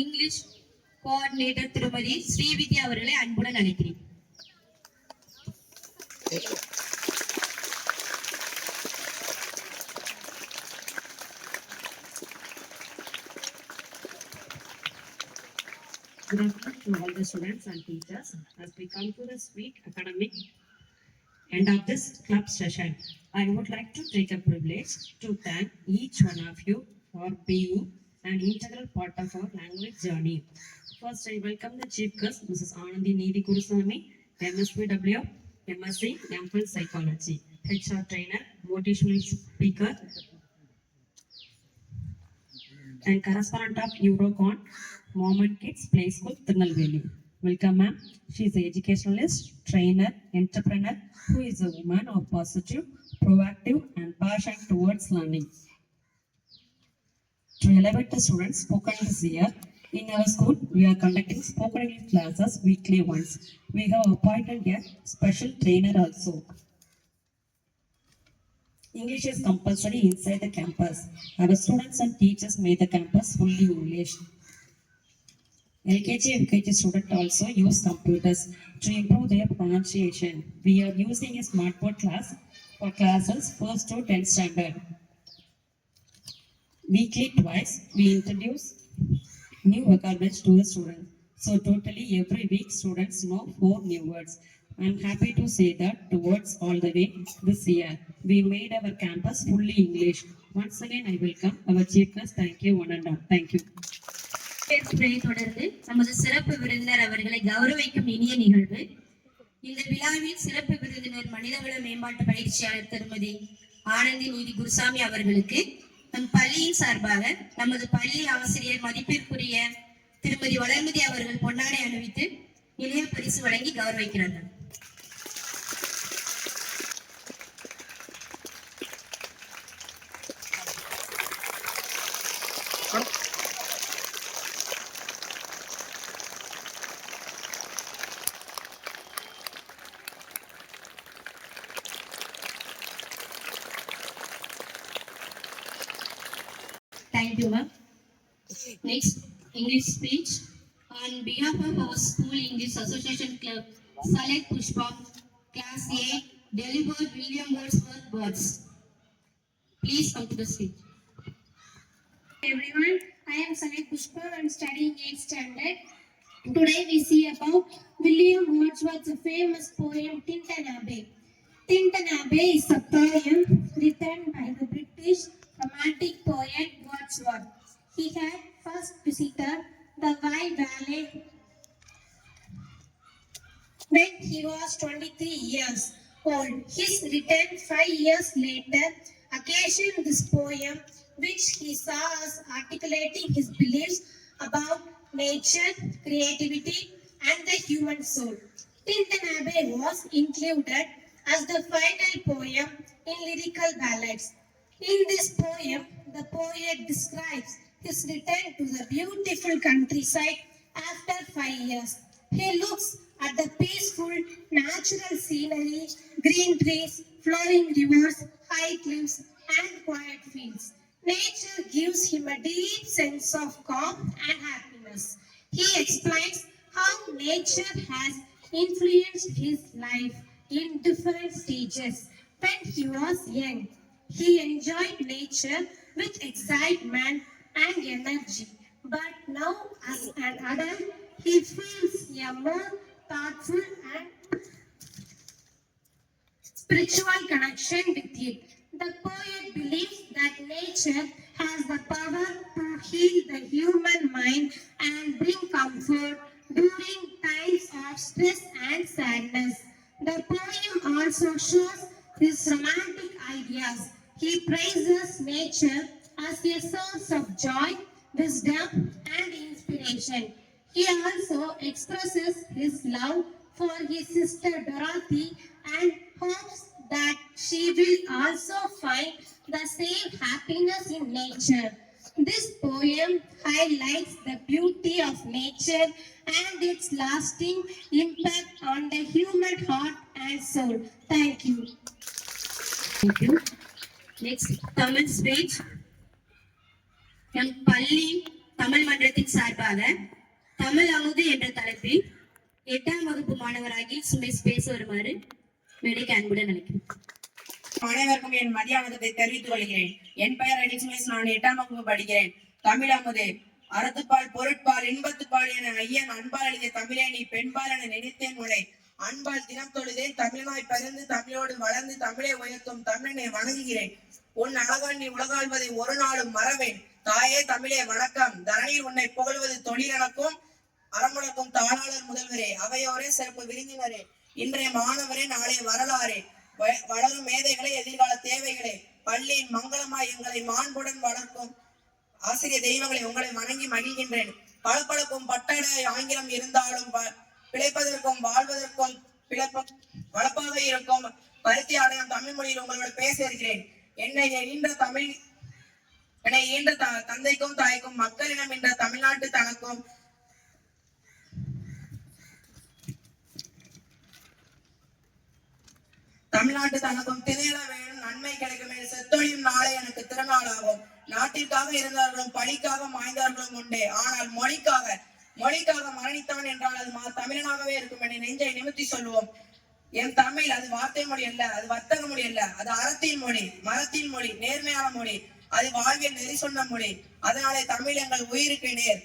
English coordinator திருமதி ஸ்ரீவித்யா அவர்களை அன்புடன் அழைக்கிறேன். Good afternoon to all the students and teachers. As we come to the sweet academic end of this club session, I would like to take a privilege to thank each one of you for being an integral part of our language journey. First, I welcome the chief guest, Mrs. Anandi Needi Kuruswamy, MSPW, MSc, MPhil Psychology, HR trainer, motivational speaker, and correspondent of Eurocon, Moment Kids Play School, Tirunelveli. Welcome, ma'am. She is an educationalist, trainer, entrepreneur who is a woman of positive, proactive, and passion towards learning. To elevate the students spoken this year, in our school, we are conducting spoken English classes weekly once. We have appointed a special trainer also. English is compulsory inside the campus. Our students and teachers made the campus fully English. LKG and UKG students also use computers to improve their pronunciation. We are using a smartboard class for classes 1st to 10th standard. Weekly twice, we introduce new vocabulary to the students. So totally every week students know 4 new words. I am happy to say that towards all the way this year, we made our campus fully English. Once again, I welcome our chief guest. Thank you, one and all. Thank you. தொடர்ந்து நமது சிறப்பு விருந்தினர் அவர்களை கௌரவிக்கும் இனிய நிகழ்வு. இந்த விழாவில் சிறப்பு விருந்தினர் மனிதவள மேம்பாட்டு பயிற்சியாளர் திருமதி ஆனந்தி நீதி குருசாமி அவர்களுக்கு நம் பள்ளியின் சார்பாக நமது பள்ளி ஆசிரியர் மதிப்பிற்குரிய திருமதி வளர்மதி அவர்கள் பொன்னாடை அணிவித்து இளைய பரிசு வழங்கி கௌரவிக்கிறார்கள். Thank you, ma'am. Next, English speech. On behalf of our School English Association Club, Salek Pushpam, Class A, delivered William Wordsworth words. Please come to the stage. Everyone, I am Salek Pushpam. I am studying 8th standard. Today we see about William Wordsworth's famous poem Tintanabe. Tintanabe is a poem written by the British romantic poet Wordsworth. He had first visited the Wye Valley when he was 23 years old. His return 5 years later occasioned this poem, which he saw as articulating his beliefs about nature, creativity, and the human soul. Tintanabe was included as the final poem in Lyrical Ballads. In this poem, the poet describes his return to the beautiful countryside after 5 years. He looks at the peaceful natural scenery, green trees, flowing rivers, high cliffs, and quiet fields. Nature gives him a deep sense of calm and happiness. He explains how nature has influenced his life in different stages. When he was young, he enjoyed nature with excitement and energy. But now, as an adult, he feels a more thoughtful and spiritual connection with it. The poet believes that nature has the power to heal the human mind and bring comfort during times of stress and sadness. The poem also shows his romantic ideas. He praises nature as a source of joy, wisdom, and inspiration. He also expresses his love for his sister Dorothy and hopes that she will also find the same happiness in nature. This poem highlights the beauty of nature and its lasting impact on the human heart and soul. Thank you. Thank you. Next, Tamil speech. M பள்ளி தமிழ் மன்ற நிறைவாக தமிழ் அமுது என்ற தலைப்பில் 8ஆம் வகுப்பு மாணவராகி சுமேஷ் பேச வருமாறு மேடைக்கு அன்புடன் அழைக்கிறேன். அனைவருக்கும் என் மதிய வணக்கத்தை தெரிவித்துக் கொள்கிறேன். என் பெயர் எலிசுமேஷ். நான் 8ஆம் வகுப்பு படிக்கிறேன். தமிழ் அமுதே. அறத்துப்பால் பொருட்பால் இன்பத்துப்பால் என ஐயன் அன்பால் எழுதிய தமிழே நீ பெண்பால் என நினைத்தேன் உனை அன்பால் தினம் தொழுதேன் தமிழனாய் பிறந்து தமிழோடு வளர்ந்து தமிழை உயர்த்தும் தமிழனை வணங்குகிறேன். உன் அழகால் நீ உலகாள்வதை ஒரு நாளும் மறவேன். தாயே தமிழே வணக்கம். தரணியில் உன்னை புகழ்வது தொழிலனக்கும் அறமுழக்கும் தாளாளர் முதல்வரே, அவையோரே, சிறப்பு விருந்தினரே, இன்றைய மாணவரே, நாளைய வரலாறே, வளரும் மேதைகளே, எதிர்கால தேவைகளே, பள்ளியின் மங்களமாய் எங்களை மாண்புடன் வளர்க்கும் ஆசிரியர் தெய்வங்களை உங்களை வணங்கி மகிழ்கின்றேன். பளபளக்கும் பட்டட ஆங்கிலம் இருந்தாலும் பிழைப்பதற்கும் வாழ்வதற்கும் வளப்பாக இருக்கும் பருத்தி ஆடையம் தமிழ் மொழியில் உங்களோட பேச இருக்கிறேன். என்னை ஈன்ற தந்தைக்கும் தாய்க்கும் மக்களிடம் என்ற தமிழ்நாட்டு தனக்கும் திணையில வேணும் நன்மை கிடைக்கும். செத்தொழியும் நாளை எனக்கு திருநாளாகும். நாட்டிற்காக இருந்தவர்களும் பழிக்காக மாய்ந்தவர்களும் உண்டே, ஆனால் மொழிக்காக மரணித்தவன் என்றால் அது தமிழனாகவே இருக்கும் என நெஞ்சை நிமித்தி சொல்லுவோம். என் தமிழ் அது வார்த்தை மொழி அல்ல, அது வர்த்தக மொழி அல்ல, அது அறத்தின் மொழி, மரத்தின் மொழி, நேர்மையான மொழி, அது வாழ்வில் நெறி சொன்ன மொழி. அதனாலே தமிழ் எங்கள் உயிருக்கு நேர்.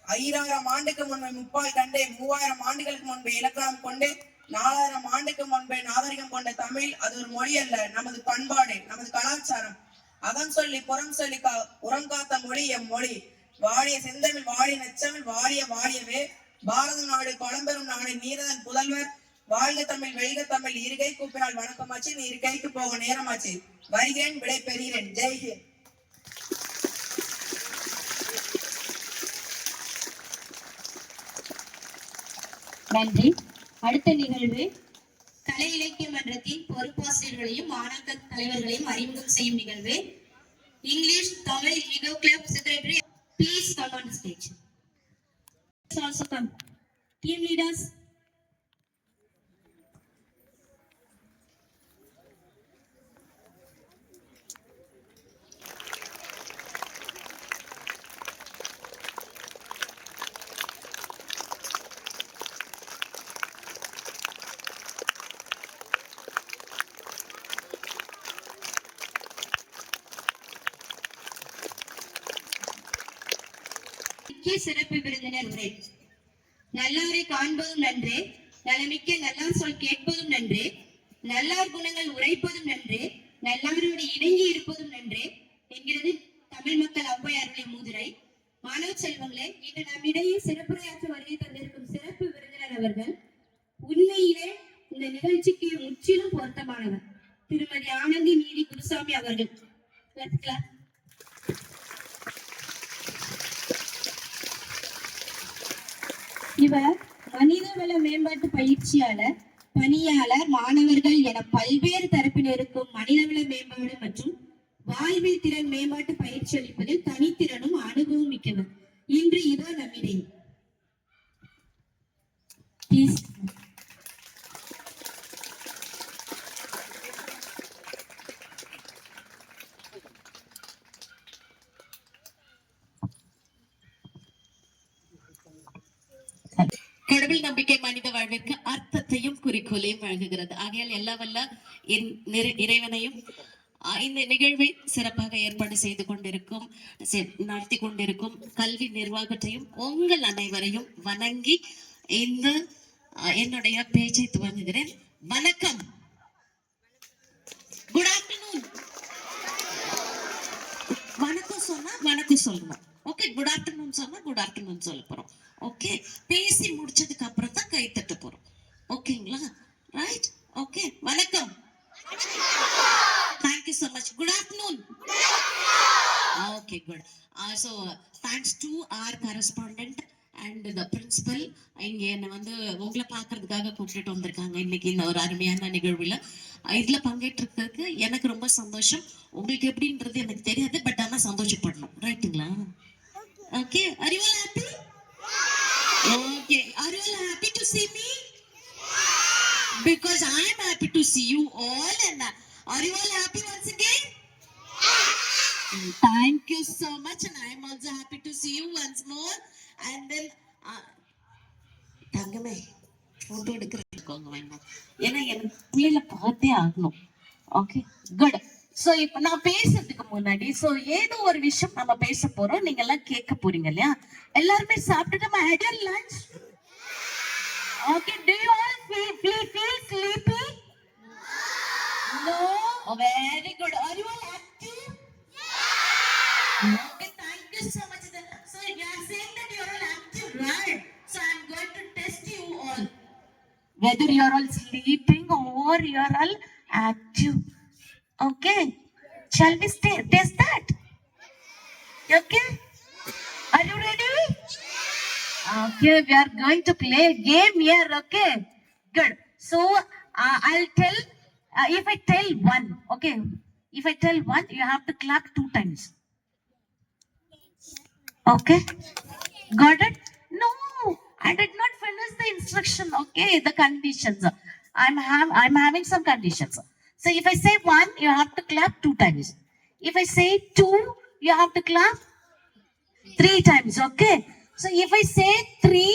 5000 ஆண்டுக்கு முன்பே முப்பால் கண்டே, 3000 ஆண்டுகளுக்கு முன்பே இலக்கணம் கொண்டு, 4000 ஆண்டுக்கு முன்பே நாகரிகம் கொண்ட தமிழ் அது ஒரு மொழி அல்ல, நமது பண்பாடு, நமது கலாச்சாரம். அகம் சொல்லி புறம் சொல்லி உரம் காத்த மொழி எம் மொழி. வாழிய செந்தமிழ், வாழிய நச்சமிழ், வாழியவே பாரத நாடு பழம்பெரும் நாடு நீரதன் புதல்வர். வாழ்க தமிழ், வெல்க தமிழ். இருகை கூப்பினால் வணக்கமாச்சு, நீ இருகைக்கு போக நேரமாச்சு. வருகிறேன், விடை பெறுகிறேன். ஜெய்ஹிந்த். நன்றி. அடுத்த நிகழ்வு கலை இலக்கிய மன்றத்தின் பொறுப்பாசிரியர்களையும் மாணாக்க தலைவர்களையும் அறிமுகம் செய்யும் நிகழ்வு. English Tamil eco club secretary please come on stage. Also come. Team leaders. சிறப்பு விருந்தினர் உரை. நல்லாரை காண்பதும் நன்றே, நலமிக்க நல்லார் சொல் கேட்பதும் நன்றே, நல்லார் குணங்கள் உரைப்பதும் நன்றே, நல்லாரோடு இணங்கி இருப்பதும் நன்றே என்கிறது தமிழ் மக்கள் ஔவையார்களின் முதுரை. மாணவ செல்வங்களே, இன்று நம்மிடையே சிறப்புரையாற்ற வருகை தந்திருக்கும் சிறப்பு விருந்தினர் அவர்கள் உண்மையிலே இந்த நிகழ்ச்சிக்கு முற்றிலும் பொருத்தமானவர். திருமதி ஆனந்தி நீதி குருசாமி அவர்கள். இவர் மனிதவள மேம்பாட்டு பயிற்சியாளர், பணியாளர், மாணவர்கள் என பல்வேறு தரப்பினருக்கும் மனிதவள மேம்பாடு மற்றும் வாழ்வில் திறன் மேம்பாட்டு பயிற்சி அளிப்பதில் தனித்திறனும் அனுபவம் மிக்கவர். இன்று இதோ நம்மிடையே. கடவுள் நம்பிக்கை மனித வாழ்விற்கு அர்த்தத்தையும் குறிக்கோளையும் வழங்குகிறது. ஆகையால் எல்லா வல்ல இறைவனையும் இந்த நிகழ்வை சிறப்பாக ஏற்பாடு செய்து கொண்டிருக்கும் நடத்தி கொண்டிருக்கும் கல்வி நிர்வாகத்தையும் உங்கள் அனைவரையும் வணங்கி இந்த என்னுடைய பேச்சை துவங்குகிறேன். வணக்கம். Good afternoon. வணக்கம் சொன்னா வணக்கம் சொல்லணும். ஓகே, குட் ஆஃப்டர்நூன் சொன்னா குட் ஆஃப்டர்நூன் சொல்ல போறோம். ஓகே, பேசி முடிச்சதுக்கு அப்புறம் தான் கை தட்ட போறோம். ஓகேங்களா? ரைட். ஓகே, வணக்கம். Thank you so much. Good afternoon. Okay, good. So thanks to our correspondent and the principal. இங்க என்ன வந்து உங்களை பாக்குறதுக்காக கூப்பிட்டு வந்திருக்காங்க இன்னைக்கு இந்த ஒரு அருமையான நிகழ்வுல. இதுல பங்கேற்றிருக்கிறதுக்கு எனக்கு ரொம்ப சந்தோஷம். உங்களுக்கு எப்படின்றது எனக்கு தெரியாது, பட் ஆனா சந்தோஷப்படணும். ரைட்டுங்களா? Okay, are you all happy? Okay, are you all happy to see me? Because I am happy to see you all. And are you all happy once again? Thank you so much, and I'm also happy to see you once more. And then, தங்கமே photo எடுக்கிறதுக்கோங்க வேண்டாம், ஏன்னா எனக்கு பிள்ளைல பார்த்தே ஆகணும். Okay, good. So இப்ப நான் பேசுறதுக்கு முன்னாடி ஏதோ ஒரு விஷயம் நம்ம பேச போறோம், நீங்க எல்லாம் கேட்க போறீங்க இல்லையா? எல்லாருமே சாப்பிட்டுட்டு நம்ம had your lunch? Okay, do you all feel sleepy? No. Oh, very good. Are you all active? Okay, thank you so much. So you are saying that you are all active, right? So I am going to test you all, whether you are all sleeping or you are all active. Okay, shall we test that? Okay, are you ready? Okay, we are going to play a game here. Okay, good. So I'll tell, if I tell one, okay, if I tell one, you have to clap 2 times. Okay, got it? No, I did not finish the instruction. Okay, the conditions. I'm having some conditions. So if I say 1, you have to clap 2 times. If I say 2, you have to clap 3 times. Okay, so if I say 3,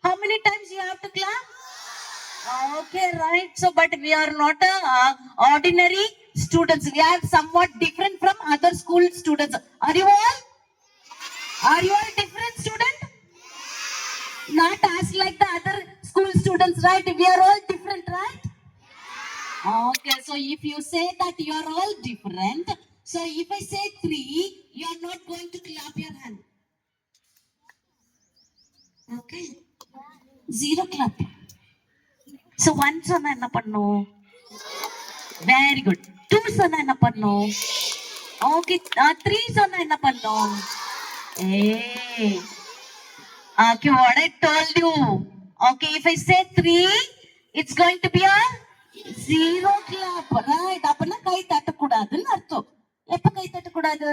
how many times you have to clap? Okay, right. So but we are not ordinary students, we are somewhat different from other school students. Are you all different student? Not as like the other school students, right? We are all different, right? Okay, so if you say that you are all different, so if I say 3, you are not going to clap your hand. Okay, 0 clap. So 1 சொன்னா என்ன பண்ணும்? Very good. 2 சொன்னா என்ன பண்ணும்? Okay, 3 சொன்னா என்ன பண்ணும்? Hey, okay, what I told you. Okay, if I say 3, it's going to be a 0 clap, right? அப்பனா கை தட்ட கூடாதுன்னு அர்த்தம். எப்ப கை தட்ட கூடாது?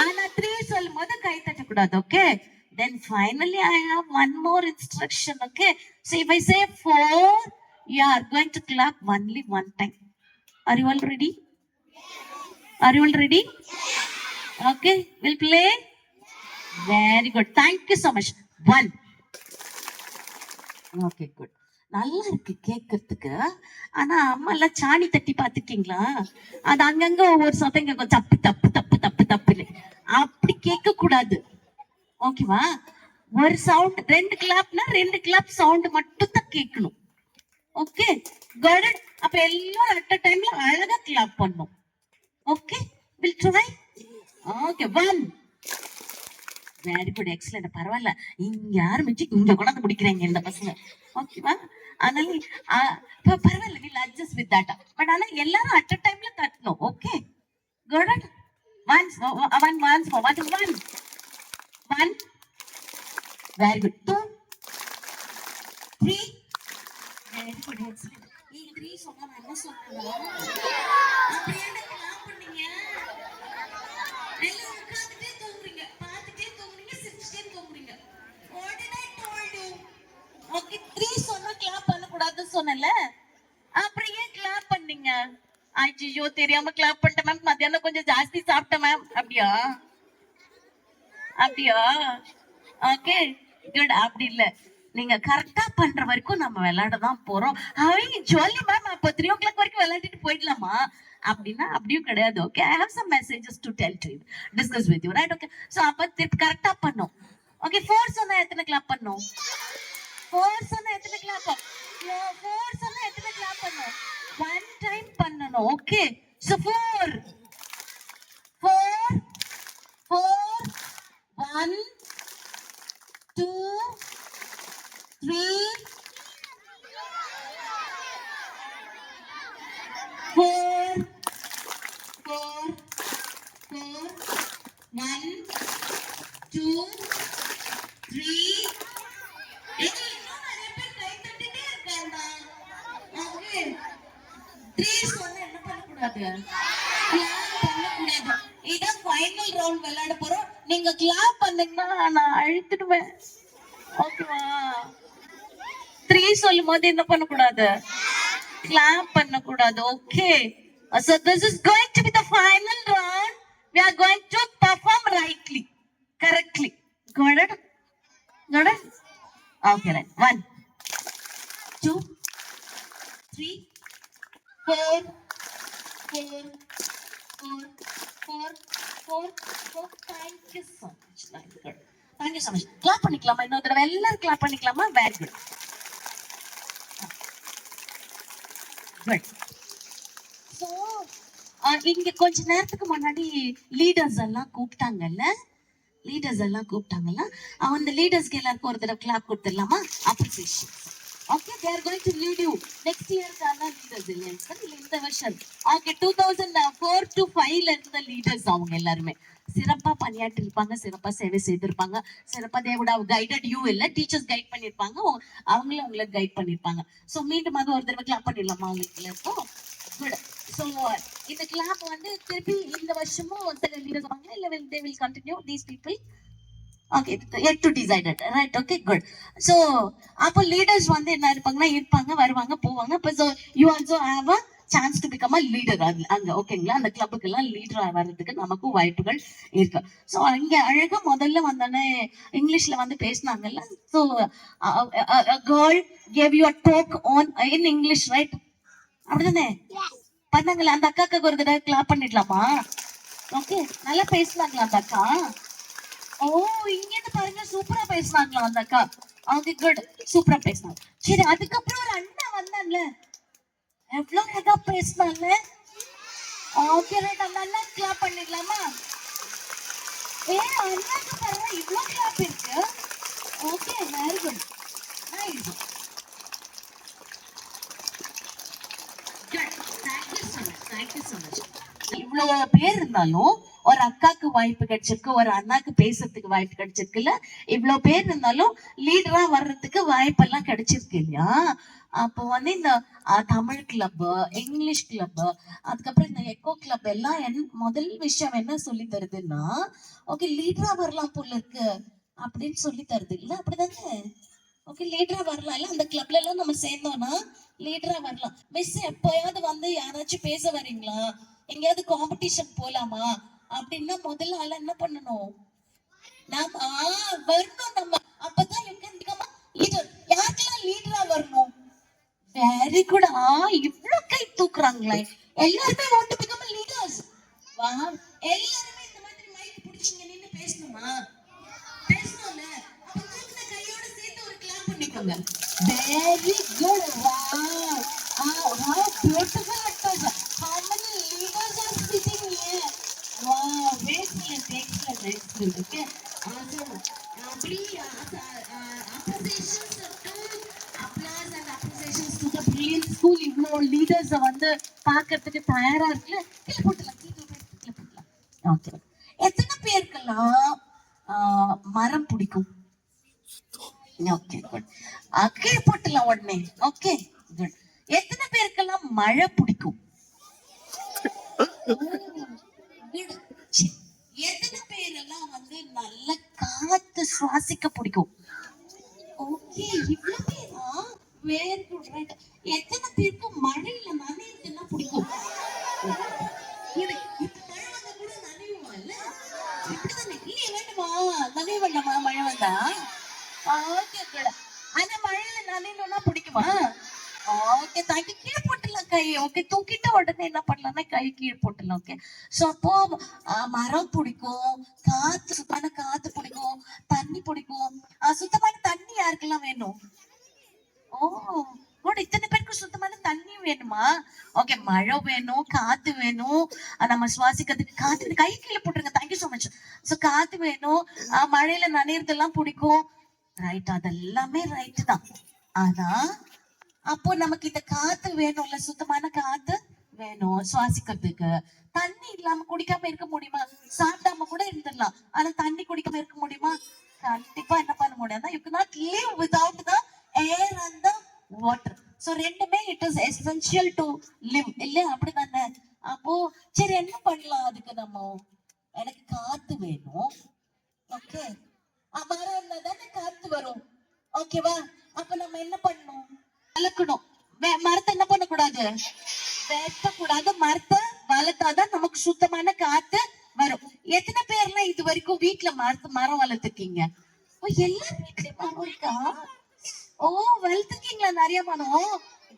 ஆனா 3 சொல்லும்போது கை தட்ட கூடாது. Okay, then finally I have one more instruction. Okay, so if I say 4, you are going to clap only 1 time. Are you all ready? Are you all ready? Okay, we'll play. Very good, thank you so much. 1. Okay, good. நல்லா இருக்கு கேட்கறதுக்கு. ஆனா அம்மா எல்லாம் சாணி தட்டி பாத்துருக்கீங்களா? அது அங்கங்க ஒவ்வொரு சத்தம் கேட்கும், தப்பு தப்பு தப்பு தப்பு தப்புன்னு. அப்படி கேட்க கூடாது. ஓகேவா? ஒரு சவுண்ட் 2 கிளாப்னா 2 கிளாப் சவுண்ட் மட்டும் தான் கேட்கணும். Okay, got it? அப்ப எல்லாரும் அட் அ டைம்ல அழகா கிளாப் பண்ணும். Okay, will try. Okay, 1. Very good, excellent. பரவாயில்ல, இங்க ஆரம்பிச்சு இங்க கொண்டாந்து முடிக்கிறாங்க இந்த பசங்க. ஓகேவா? அதனால பரவாயில்ல, will adjust with that. But ஆனா எல்லாரும் அட் அ டைம்ல தட்டணும். Okay, got it? Once more. 1 1. Very good. 2 3. Very good, excellent. நீங்க 3 சொன்னா நான் என்ன சொன்னேன்? அப்படியே கிளாப் பண்ணீங்க. எல்லாம் உட்கார்ந்துட்டே தூங்குறீங்க, பார்த்துட்டே தூங்குறீங்க, சிரிச்சுட்டே தூங்குறீங்க. What did I told you? Okay, 3 சொன்னா கிளாப் பண்ண கூடாதுன்னு சொன்னேன்ல, அப்புறம் ஏன் கிளாப் பண்ணீங்க? ஐயோ, தெரியாம கிளாப் பண்ணிட்டேன் மேம், மத்தியானம் கொஞ்சம் ஜாஸ்தி சாப்பிட்டேன் மேம். அப்படியா? Okay, good. அப்படி இல்ல, நீங்க கரெக்டா பண்ற வரைக்கும் நம்ம விளையாட தான் போறோம். ஜாலி மேம், அப்ப 3 o'clock வரைக்கும் விளையாடிட்டு போயிடலாமா அப்படின்னா அப்படியும் கிடையாது. Okay, I have some messages to tell to you, discuss with you, right? Okay, so அப்ப கரெக்டா பண்ணோம். ஓகே, 4 சொன்னா எத்தனை கிளாப் பண்ணோம்? 4 சொன்னா எத்தனை கிளாப்? 4 சொன்னா எத்தனை கிளாப் பண்ணோம்? 1 டைம் பண்ணணும். Okay, so 4 1 2 3 4 1 2 3. இன்னும் நிறைய பேர் கை தட்டிட்டே இருக்காங்க. ஓகே, 3 சொன்னா என்ன பண்ணக்கூடாது? பண்ணக்கூடாது. இதான் ஃபைனல் ரவுண்ட் விளையாட போறோம். நீங்க கிளாப் பண்ணீங்கன்னா நான் அழுத்திடுவேன். ஓகேவா? 3 சொல்லும் போது என்ன பண்ணக்கூடாது? கிளாப் பண்ணக்கூடாது. Okay, so this is going to be the final round. we are going to perform rightly, correctly. Got it? Got it? Okay, right. 1, 2, 3, 4, 4, 4, 4, 4, 4. Thank you so much. Very good. Thank you so much. Clap பண்ணிக்கலாமா? இன்னொரு தடவை எல்லாரும் clap பண்ணிக்கலாமா? Very good. Good. So, இங்க கொஞ்ச நேரத்துக்கு முன்னாடி leaders எல்லாம் கூப்பிட்டாங்கல்ல, அந்த லீடர்ஸ்க்கு எல்லாருக்கும் ஒரு தடவை கிளாப் கொடுத்துடலாமா? Appreciation. Okay, they are going to lead you next year கான லீடர்ஸ் இல்ல இந்த வருஷம். ஓகே, 2004 to 5ல இருந்த லீடர்ஸ் அவங்க எல்லாருமே சிறப்பா பணியாற்றி இருப்பாங்க, சிறப்பா சேவை செய்திருப்பாங்க, சிறப்பா they would have guided you இல்ல, டீச்சர்ஸ் கைட் பண்ணிருப்பாங்க, அவங்களும் உங்களை கைட் பண்ணிருப்பாங்க. சோ மீண்டும் அது ஒரு தடவை கிளாப் பண்ணிடலாமா உங்களுக்கு எல்லாருக்கும்? குட். சோ இந்த கிளாப் வந்து திருப்பி இந்த வருஷமும் சில லீடர்ஸ் இருப்பாங்க இல்ல they will continue these people. Okay, yet to decided, right? Okay, good. So அப்போ லீடர்ஸ் வந்து என்ன இருப்பாங்க வருவாங்க போவாங்க. அப்போ so you also have a chance to become a leader அங்க. ஓகேங்களா? அந்த கிளப்புக்கு எல்லாம் லீடரா வர்றதுக்கு நமக்கு வாய்ப்புகள் இருக்கு. ஸோ அங்க அழகா முதல்ல வந்தோடனே இங்கிலீஷ்ல வந்து பேசினாங்கல்ல. So girl gave you a talk on in English, right? அப்படிதானே பண்ணாங்களா? அந்த அக்காக்கு ஒரு தடவை கிளாப் பண்ணிடலாமா? ஓகே, நல்லா பேசினாங்களா அந்த அக்கா? ஓ, இங்க இருந்து பாருங்க, சூப்பரா பேசினாங்களா அந்த அக்கா? ஓகே, குட், சூப்பரா பேசினாங்க. சரி, அதுக்கப்புறம் ஒரு அண்ணா வந்தாங்கல்ல, எவ்வளவு அழகா பேசினாங்க. ஓகே, ரைட், அந்த அண்ணா கிளாப் பண்ணிடலாமா? அண்ணாக்கு பாருங்க இவ்வளவு கிளாப் இருக்கு. Okay, very good, nice. Thank you so much. இவ்வளவு பேர் இருந்தாலும் ஒரு அக்காக்கு வாய்ப்பு கிடைச்சிருக்கு, ஒரு அண்ணாக்கு பேசுறதுக்கு வாய்ப்பு கிடைச்சிருக்குல்ல. இவ்வளவு பேர் இருந்தாலும் லீடரா வர்றதுக்கு வாய்ப்பெல்லாம் கிடைச்சிருக்கு இல்லையா? அப்போ வந்து இந்த தமிழ் கிளப், இங்கிலீஷ் கிளப், அதுக்கப்புறம் இந்த எக்கோ கிளப் எல்லாம் முதல் விஷயம் என்ன சொல்லி தருதுன்னா, ஓகே லீடரா வரலாம் போல இருக்கு அப்படின்னு சொல்லி தருது இல்ல? அப்படிதானே? ஓகே, லீடரா வரலாம் இல்ல? அந்த கிளப்ல எல்லாம் நம்ம சேர்ந்தோம்னா லீடரா வரலாம். மிஸ் எப்பயாவது வந்து யாராச்சும் பேச வரீங்களா, எங்கேயாவது காம்படிஷன் போலாமா அப்படின்னா முதல்ல ஆள என்ன பண்ணணும்? நாம வரணும். நம்ம அப்பதான் லீடர். யாருக்கெல்லாம் லீடரா வரணும்? Very good. இவ்வளவு கை தூக்குறாங்களே, எல்லாருமே want to become leaders. வா, எல்லாருமே இந்த மாதிரி மைக் பிடிச்சிங்க நின்னு பேசணுமா? பேசணும்ல? அப்ப தூக்குன கையோட சேர்த்து ஒரு கிளாப் பண்ணிக்கோங்க. Very good. Wow, how beautiful it is. How many leaders are sitting here? Wow, excellent. Okay, awesome. Please appreciations to applause and appreciations to the brilliant school. இவ்வளோ லீடர்ஸ் வந்து பார்க்கறதுக்கு தயாரா இருக்குல்ல, கீழே போட்டுலாம். ஓகே, எத்தனை பேருக்கெல்லாம் மரம் பிடிக்கும்? Okay, good. கீழே போட்டுலாம் உடனே. Okay, good. எத்தனை பேருக்கெல்லாம் மழை பிடிக்கும்? எத்தனை பேரெல்லாம் வந்து நல்ல காத்து சுவாசிக்க பிடிக்கும்? ஓகே, இவ்வளவு பேரா? Very good, right. எத்தனை பேருக்கு மழையில நனையுதுன்னா பிடிக்கும்? இப்ப மழை வந்தா கூட நனையுமா இல்ல? இப்படிதானே? இல்லையே, வேண்டுமா? நனைய வேண்டாமா மழை வந்தா? Okay, good. ஆனா மழையில நனையணும்னா பிடிக்குமா? Okay, thank you. கீழே போட்டுலாம் கை. ஓகே, தூக்கிட்ட உடனே என்ன பண்ணலாம்னா கை கீழே போட்டுலாம். ஓகே, ஸோ அப்போ மரம் பிடிக்கும், காத்து, சுத்தமான காத்து பிடிக்கும், தண்ணி பிடிக்கும். சுத்தமான தண்ணி யாருக்கெல்லாம் வேணும்? ஓ குட், இத்தனை பேருக்கு சுத்தமான தண்ணி வேணுமா? ஓகே, மழை வேணும், காத்து வேணும், நம்ம சுவாசிக்கிறதுக்கு காத்து. கை கீழே போட்டுருங்க. Thank you so much. ஸோ காத்து வேணும், மழையில நனையறதெல்லாம் பிடிக்கும், ரைட்? அதெல்லாமே ரைட்டு தான். ஆனா அப்போ நமக்கு இந்த காத்து வேணும்ல, சுத்தமான காத்து வேணும் சுவாசிக்கிறதுக்கு. தண்ணி இல்லாம குடிக்காம இருக்க முடியுமா? சாப்பிடாம கூட இருந்துடலாம், ஆனா தண்ணி குடிக்காம இருக்க முடியுமா? கண்டிப்பா என்ன பண்ண முடியாது. You cannot live without the air and the water. So ரெண்டுமே it is essential to live இல்ல? அப்படிதானே? அப்போ சரி, என்ன பண்ணலாம் அதுக்கு? நம்ம எனக்கு காத்து வேணும். ஓகே, மரம் இருந்தா தானே காத்து வரும். ஓகேவா? அப்ப நம்ம என்ன பண்ணணும்? வளர்க்கணும். மரத்தை என்ன பண்ணக்கூடாது? வெட்டக்கூடாது. மரத்தை வளர்த்தாதான் நமக்கு சுத்தமான காத்து வரும். எத்தனை பேர்லாம் இது வரைக்கும் வீட்டுல மரம் வளர்த்துருக்கீங்க? எல்லா வீட்லயும் மரம் இருக்கா? ஓ, வளர்த்துருக்கீங்களா நிறைய மரம்?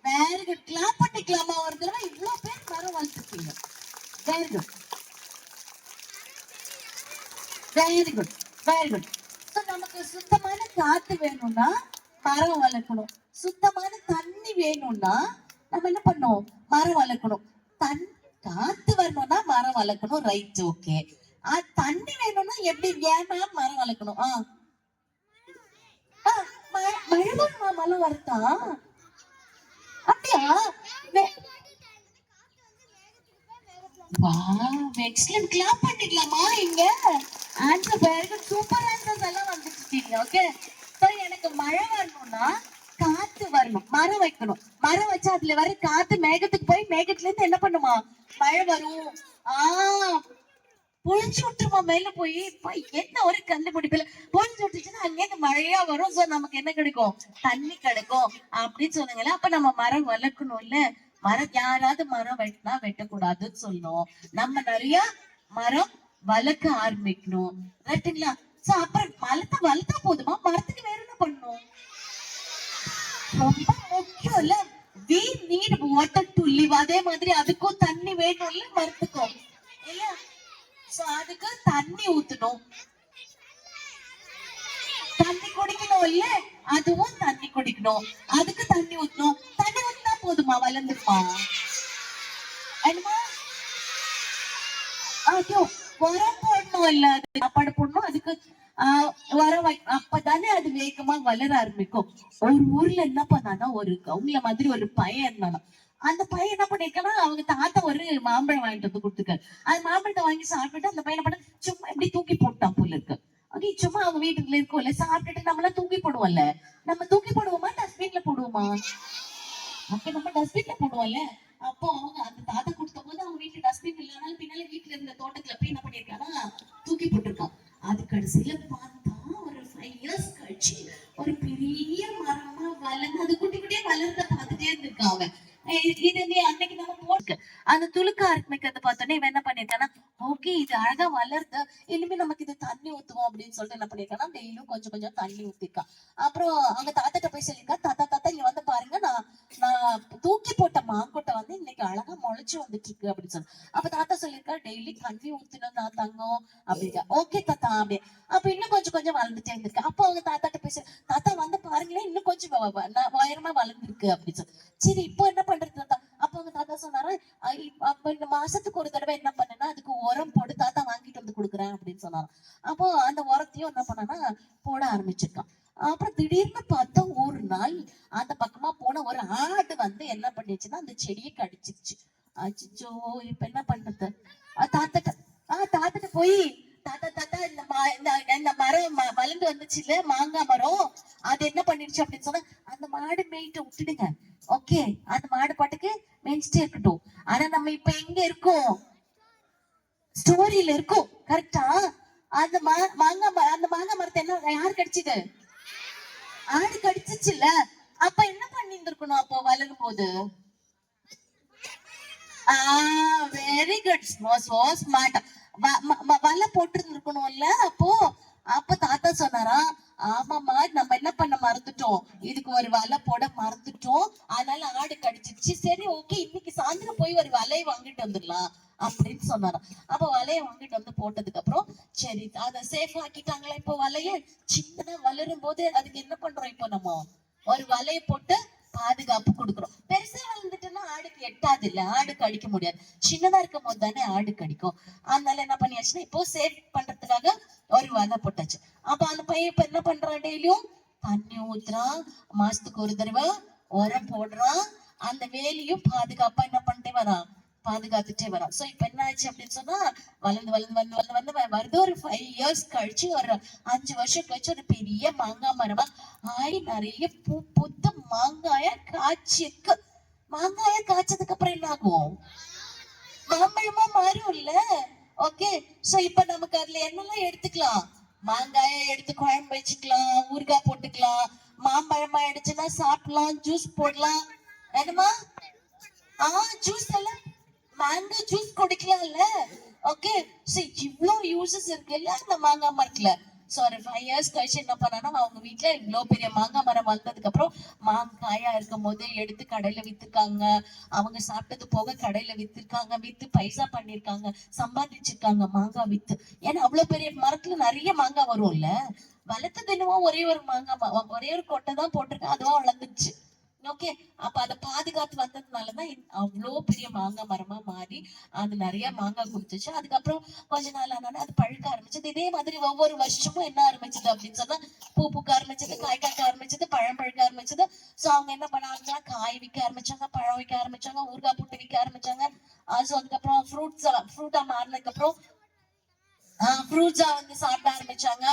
Very good. கிளாப் பண்ணிக்கலாமா ஒரு தடவை? இவ்வளவு பேர் மரம் வளர்த்துருக்கீங்க. Very good, very good, very good. So நமக்கு சுத்தமான காத்து வேணும்னா மரம் வளர்க்கணும். சுத்தமான தண்ணி வேணும்னா நம்ம என்ன பண்ணணும்? மரம் வளர்க்கணும். காத்து வரணும்னா மரம் வளர்க்கணும். Right, okay. தண்ணி வேணும்னா எப்படி? ஏன் மரம் வளர்க்கணும்? மழை வருமா? மரம் வருதா? அப்படியா? எக்ஸலென்ட். கிளாப் பண்ணிக்கலாமா இங்க? Answer very good. Super answers எல்லாம் வந்துட்டீங்க. ஓகே. சோ எனக்கு மழை வரணும்னா காத்து வரணும், மரம் வைக்கணும். மரம் வச்சா அதுல வர காத்து மேகத்துக்கு போய் மேகத்துல இருந்து என்ன பண்ணுமா? மழை வரும். பொழிஞ்சு விட்டுருமா மேல போய்? என்ன ஒரு கண்டுபிடிப்புல பொழிஞ்சு விட்டுச்சுன்னா அங்கேருந்து மழையா வரும். சோ நமக்கு என்ன கிடைக்கும்? தண்ணி கிடைக்கும் அப்படின்னு சொன்னாங்கல்ல. அப்ப நம்ம மரம் வளர்க்கணும் இல்ல? மரம் யாராவது மரம் வெட்டினா வெட்டக்கூடாதுன்னு சொல்லணும். நம்ம நிறைய மரம் வளர்க்க ஆரம்பிக்கணும். ரைட்டுங்களா? சோ அப்புறம் மரத்தை வளர்த்தா போதுமா? மரத்துக்கு வேற என்ன பண்ணணும்? ரொம்ப முக்கியம் இல்ல? we need water to live. அதே மாதிரி அதுக்கும் தண்ணி வேணும் இல்ல? மரத்துக்கும் இல்ல? சோ அதுக்கு தண்ணி ஊத்தணும், தண்ணி குடிக்கணும் இல்ல? அதுவும் தண்ணி குடிக்கணும், அதுக்கு தண்ணி ஊத்தணும். தண்ணி ஊத்தினா போதுமா? வளர்ந்துருமா? என்னமா? உரம் போடணும் இல்ல? அது சாப்பாடு போடணும், அதுக்கு உரம் அப்பதானே அது வேகமா வளர ஆரம்பிக்கும். ஒரு ஊர்ல என்ன பண்ணானா, ஒரு அவங்கள மாதிரி ஒரு பையன் இருந்தானா. அந்த பையன் என்ன பண்ணிருக்கானா, அவங்க தாத்தா ஒரு மாம்பழம் வாங்கிட்டு வந்து கொடுத்துருக்காரு. அந்த மாம்பழத்தை வாங்கி சாப்பிட்டுட்டு அந்த பையனை பண்ண சும்மா எப்படி தூக்கி போட்டான் போல இருக்கு. ஓகே, சும்மா அவங்க வீட்டுல இருக்கும்ல, சாப்பிட்டுட்டு நம்மளாம் தூக்கி போடுவோம்ல. நம்ம தூக்கி போடுவோமா டஸ்ட்பின்ல போடுவோமா? அப்ப நம்ம டஸ்ட்பின்ல போடுவோம்ல. அப்போ அவங்க அந்த தாத்தா கொடுத்த போது அவங்க வீட்டுல டஸ்ட்பின் இல்லைனாலும் பின்னால வீட்டுல இருந்த தோட்டத்துல போய் என்ன பண்ணிருக்கானா, தூக்கி போட்டிருக்கான். அது கடைசியில பார்த்தா ஒரு 5 years கழிச்சு ஒரு பெரிய மரமா வளர்ந்து அது குட்டி குட்டியா வளர்ந்த பார்த்துட்டே இருந்திருக்கான் அவன். இது அன்னைக்கு நம்ம போட்டு அந்த துளுக்க ஆரம்பிக்கிறத பார்த்தோன்னே இவன் என்ன பண்ணிருக்கானா, ஓகே இது அழகா வளருது, இனிமே நமக்கு இது தண்ணி ஊத்துவோம் அப்படின்னு சொல்லிட்டு என்ன பண்ணிருக்கானா, டெய்லியும் கொஞ்சம் கொஞ்சம் தண்ணி ஊத்திருக்கான். அப்புறம் அவங்க தாத்தாட்ட போய் சொல்லியிருக்கா, தாத்தா தாத்தா இங்க வந்து பாருங்க, நான் தூக்கி போட்ட மாங்கொட்டை வந்து இன்னைக்கு அழகா முளைச்சு வந்துட்டு இருக்கு அப்படின்னு சொல்லி. அப்ப தாத்தா சொல்லியிருக்கா, டெய்லி தண்ணி ஊத்தணும் நான் தங்கம் அப்படிங்க. ஓகே தாத்தா அப்படி. அப்ப இன்னும் கொஞ்சம் கொஞ்சம் வளர்ந்துட்டே இருந்திருக்கு. அப்போ அவங்க தாத்தாட்ட போய் சொல்லி, தாத்தா வந்து பாருங்களேன் இன்னும் கொஞ்சம் உயரமா வளர்ந்துருக்கு அப்படின்னு சொல்லி. சரி இப்போ என்ன பண்றது தாத்தா? அப்ப அவங்க தாத்தா சொன்னாரு, அப்ப இந்த மாசத்துக்கு ஒரு தடவை என்ன பண்ணேன்னா அதுக்கு உரம் போட்டு தாத்தா வாங்கிட்டு வந்து கொடுக்குறேன் அப்படின்னு சொன்னாரு. அப்போ அந்த உரத்தையும் என்ன பண்ணனா போட ஆரம்பிச்சிருக்கான். அப்புறம் திடீர்னு பார்த்தா ஒரு நாள் அந்த பக்கமா போன ஒரு ஆடு வந்து என்ன பண்ணிச்சுன்னா அந்த செடியை கடிச்சிருச்சு. அச்சோ, இப்ப என்ன பண்றது? தாத்தாட்ட போய், தாத்தா தாத்தா இந்த மரம் வளர்ந்து வந்துச்சுல மாங்காய் மரம், அது என்ன பண்ணிருச்சு அப்படின்னு சொன்னா, அந்த மாடு மேய்ட்டு விட்டுடுங்க. ஓகே, அந்த மாடு பாட்டுக்கு மேய்ச்சிட்டே இருக்கட்டும். ஆனா நம்ம இப்ப எங்க இருக்கோம்? ஸ்டோரியில இருக்கோம். கரெக்டா? அந்த மாங்காய் மரத்தை என்ன யாரு கடிச்சது? ஆடு கடிச்சிச்சுல்ல. அப்ப என்ன பண்ணிருக்கணும்? அப்போ வளரும் போது வெரி குட், சோ ஸ்மார்ட். வலை போட்டு இருக்கணும்ல. அப்போ தாத்தா சொன்னாரா, ஆமாமா நம்ம என்ன பண்ண மறந்துட்டோம், இதுக்கு ஒரு வலை போட மறந்துட்டோம், அதனால ஆடு கடிச்சிருச்சு. சரி ஓகே, இன்னைக்கு சாயந்தரம் போய் ஒரு வலையை வாங்கிட்டு வந்துடலாம் அப்படின்னு சொன்னாராம். அப்ப வலையை வாங்கிட்டு வந்து போட்டதுக்கு அப்புறம் சரி அதை சேஃப் ஆக்கிட்டாங்களா. இப்போ வலைய சின்னதா வளரும் போது அதுக்கு என்ன பண்றோம்? இப்போ நம்ம ஒரு வலையை போட்டு பாதுகாப்பு கொடுக்குறோம். பெருசா வளர்ந்துட்டுன்னா ஆடுக்கு எட்டாது இல்ல, ஆடுக்கு அடிக்க முடியாது. சின்னதா இருக்கும் போது தானே ஆடு கடிக்கும். அதனால என்ன பண்ணியாச்சுன்னா இப்போ சேவ் பண்றதுக்காக ஒரு வலை போட்டாச்சு. அப்ப அந்த பையன் இப்ப என்ன பண்றான்? டெய்லியும் தண்ணி ஊத்துறான், மாசத்துக்கு ஒரு தடவை உரம் போடுறான், அந்த வேலையும் பாதுகாப்பா என்ன பண்ணிட்டே வரான், பாதுகாத்துட்டே வரான். சோ இப்ப என்ன ஆச்சு அப்படின்னு சொன்னா, வளர்ந்து வளர்ந்து வந்து வளர்ந்து வந்து வருது. ஒரு 5 years கழிச்சு, ஒரு 5 வருஷம் கழிச்சு ஒரு பெரிய மாங்காய் மரமா ஆய் நிறைய பூ பூத்து மாங்காய காய்ச்சிருக்கு. மாங்காய காய்ச்சதுக்கு அப்புறம் என்ன ஆகும்? மாம்பழமா மாறும் இல்ல? ஓகே, சோ இப்ப நமக்கு அதுல என்னெல்லாம் எடுத்துக்கலாம்? மாங்காய எடுத்து குழம்பு வச்சுக்கலாம், ஊறுகாய் போட்டுக்கலாம். மாம்பழமா எடுச்சுன்னா சாப்பிடலாம், ஜூஸ் போடலாம். என்னமா ஜூஸ் எல்லாம் மேங்கோ ஜூஸ் குடிக்கலாம்ல. ஓகே, சோ இவ்ளோ யூசஸ் இருக்குல்ல அந்த மாங்காய் மரத்துல. ஸோ ஒரு 5 இயர்ஸ் கழிச்சு என்ன பண்ணானா, அவங்க வீட்டுல இவ்வளோ பெரிய மாங்காய் மரம் வளர்ந்ததுக்கு அப்புறம் மாங்காயா இருக்கும் போது எடுத்து கடையில வித்துருக்காங்க. அவங்க சாப்பிட்டது போக கடையில வித்துருக்காங்க, வித்து பைசா பண்ணிருக்காங்க, சம்பாதிச்சிருக்காங்க மாங்காய் வித்து. ஏன்னா அவ்வளவு பெரிய மரத்துல நிறைய மாங்காய் வரும்ல. வளர்த்தது என்னவோ ஒரே ஒரு மாங்காய், ஒரே ஒரு கொட்டை தான் போட்டிருக்கேன், அதுவா வளர்ந்துச்சு. ஓகே, அப்ப அதை பாதுகாத்து வந்ததுனாலதான் அவ்வளோ பெரிய மாங்காய் மரமா மாறி அது நிறைய மாங்காய் கொடுத்துச்சு. அதுக்கப்புறம் கொஞ்ச நாள் ஆனாலும் அது பழுக்க ஆரம்பிச்சது. இதே மாதிரி ஒவ்வொரு வருஷமும் என்ன ஆரம்பிச்சது அப்படின்னு சொன்னா, பூ பூக்க ஆரம்பிச்சது, காய் காய்க்க ஆரம்பிச்சது, பழம் பழுக்க ஆரம்பிச்சது. சோ அவங்க என்ன பண்ணாங்கன்னா, காய் விற்க ஆரம்பிச்சாங்க, பழம் விற்க ஆரம்பிச்சாங்க, ஊறுகாய் போட்டு விற்க ஆரம்பிச்சாங்க. ஸோ அதுக்கப்புறம் ஃப்ரூட்டா மாறினதுக்கு அப்புறம் ஃப்ரூட்ஸா வந்து சாப்பிட ஆரம்பிச்சாங்க.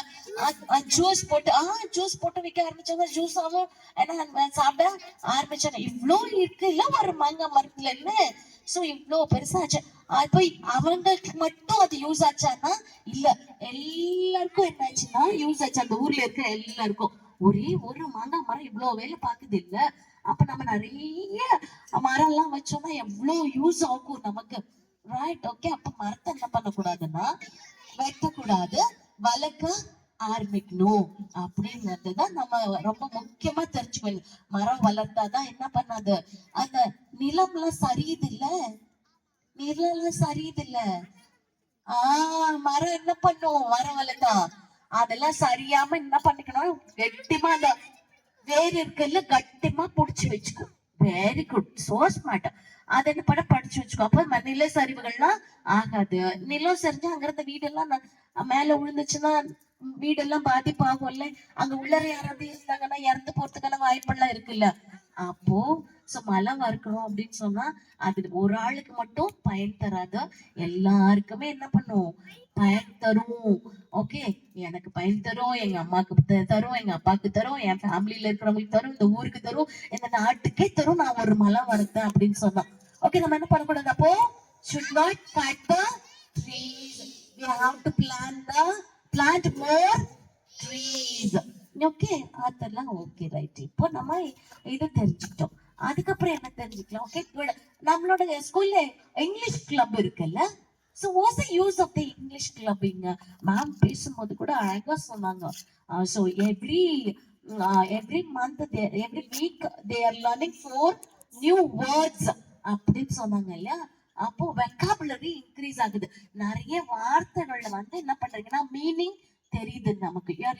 ஜூஸ் போட்டு விற்க ஆரம்பிச்சாங்க. ஜூஸாவும் என்ன சாப்பிட ஆரம்பிச்சாங்க. இவ்ளோ இருக்கு இல்ல ஒரு மாங்காய் மரத்துல இருந்து. சோ இவ்ளோ பெருசாச்சு. அப்போ அவங்களுக்கு மட்டும் அது யூஸ் ஆச்சான்னா இல்ல, எல்லாருக்கும் என்ன ஆச்சுன்னா யூஸ் ஆச்சு. அந்த ஊர்ல இருக்க எல்லாருக்கும் ஒரே ஒரு மாங்காய் மரம் இவ்வளவு வேலை பாக்குது இல்ல. அப்ப நம்ம நிறைய மரம் எல்லாம் வச்சோம்னா எவ்வளவு யூஸ் ஆகும் நமக்கு. Right, okay. அப்ப மரத்தை என்ன பண்ணக்கூடாதுன்னா வெட்டக்கூடாது, வளர்க்க ஆரம்பிக்கணும் அப்படிங்கறதுதான் நம்ம ரொம்ப முக்கியமா தெரிஞ்சுக்கணும். மரம் வளர்த்தாதான் என்ன பண்ணாது, அந்த நிலம்லாம் சரியுது இல்ல, நிலம் சரியுது இல்ல. மரம் என்ன பண்ணும், மரம் வளர்த்தா அதெல்லாம் சரியாம என்ன பண்ணிக்கணும், கெட்டிமா அந்த வேர் இருக்குல்ல கட்டிமா புடிச்சு வச்சுக்கோ. Very good, so smart. அது என்ன பண்ண படிச்சு வச்சுக்கோ. அப்ப நில சரிவுகள்லாம் ஆகாது. நிலம் சரிஞ்சா அங்க இருந்த வீடெல்லாம் மேல விழுந்துச்சுன்னா வீடெல்லாம் பாதிப்பாகும்ல. அங்க உள்ளர யாராவது இருந்தாங்கன்னா இறந்து போறதுக்கான வாய்ப்பெல்லாம் இருக்குல்ல. அப்போ மழை வரக்கணும் அப்படின்னு சொன்னா அது ஒரு ஆளுக்கு மட்டும் பயன் தராது, எல்லாருக்குமே என்ன பண்ணும், பயன் தரும். ஓகே, எனக்கு பயன் தரும், எங்க அம்மாக்கு தரும், எங்க அப்பாவுக்கு தரும், என் ஃபேமிலியில இருக்கிறவங்களுக்கு தரும், இந்த ஊருக்கு தரும், இந்த நாட்டுக்கே தரும். நான் ஒரு மழை வரத்தேன் அப்படின்னு சொன்னா ஓகே, நம்ம என்ன பண்ணக்கூடாது அப்போ, should not cut the trees, we have to plant more trees. Okay, அதெல்லாம் ஓகே, ரைட். இப்போ நம்ம இது தெரிஞ்சுக்கிட்டோம். அதுக்கப்புறம் என்ன தெரிஞ்சுக்கலாம், ஓகே குட். நம்மளோட ஸ்கூல்ல இங்கிலீஷ் கிளப் இருக்குல்ல. So what's the use of the English club? Ma'am பேசும்போது கூட அழகா சொன்னாங்க. So every month, every week they are learning 4 new words அப்படின்னு சொன்னாங்க இல்லையா. அப்போ வெக்காபுலரி இன்க்ரீஸ் ஆகுது. நிறைய வார்த்தைகள்ல வந்து என்ன பண்றீங்கன்னா மீனிங் தெரியுது நமக்கு. You're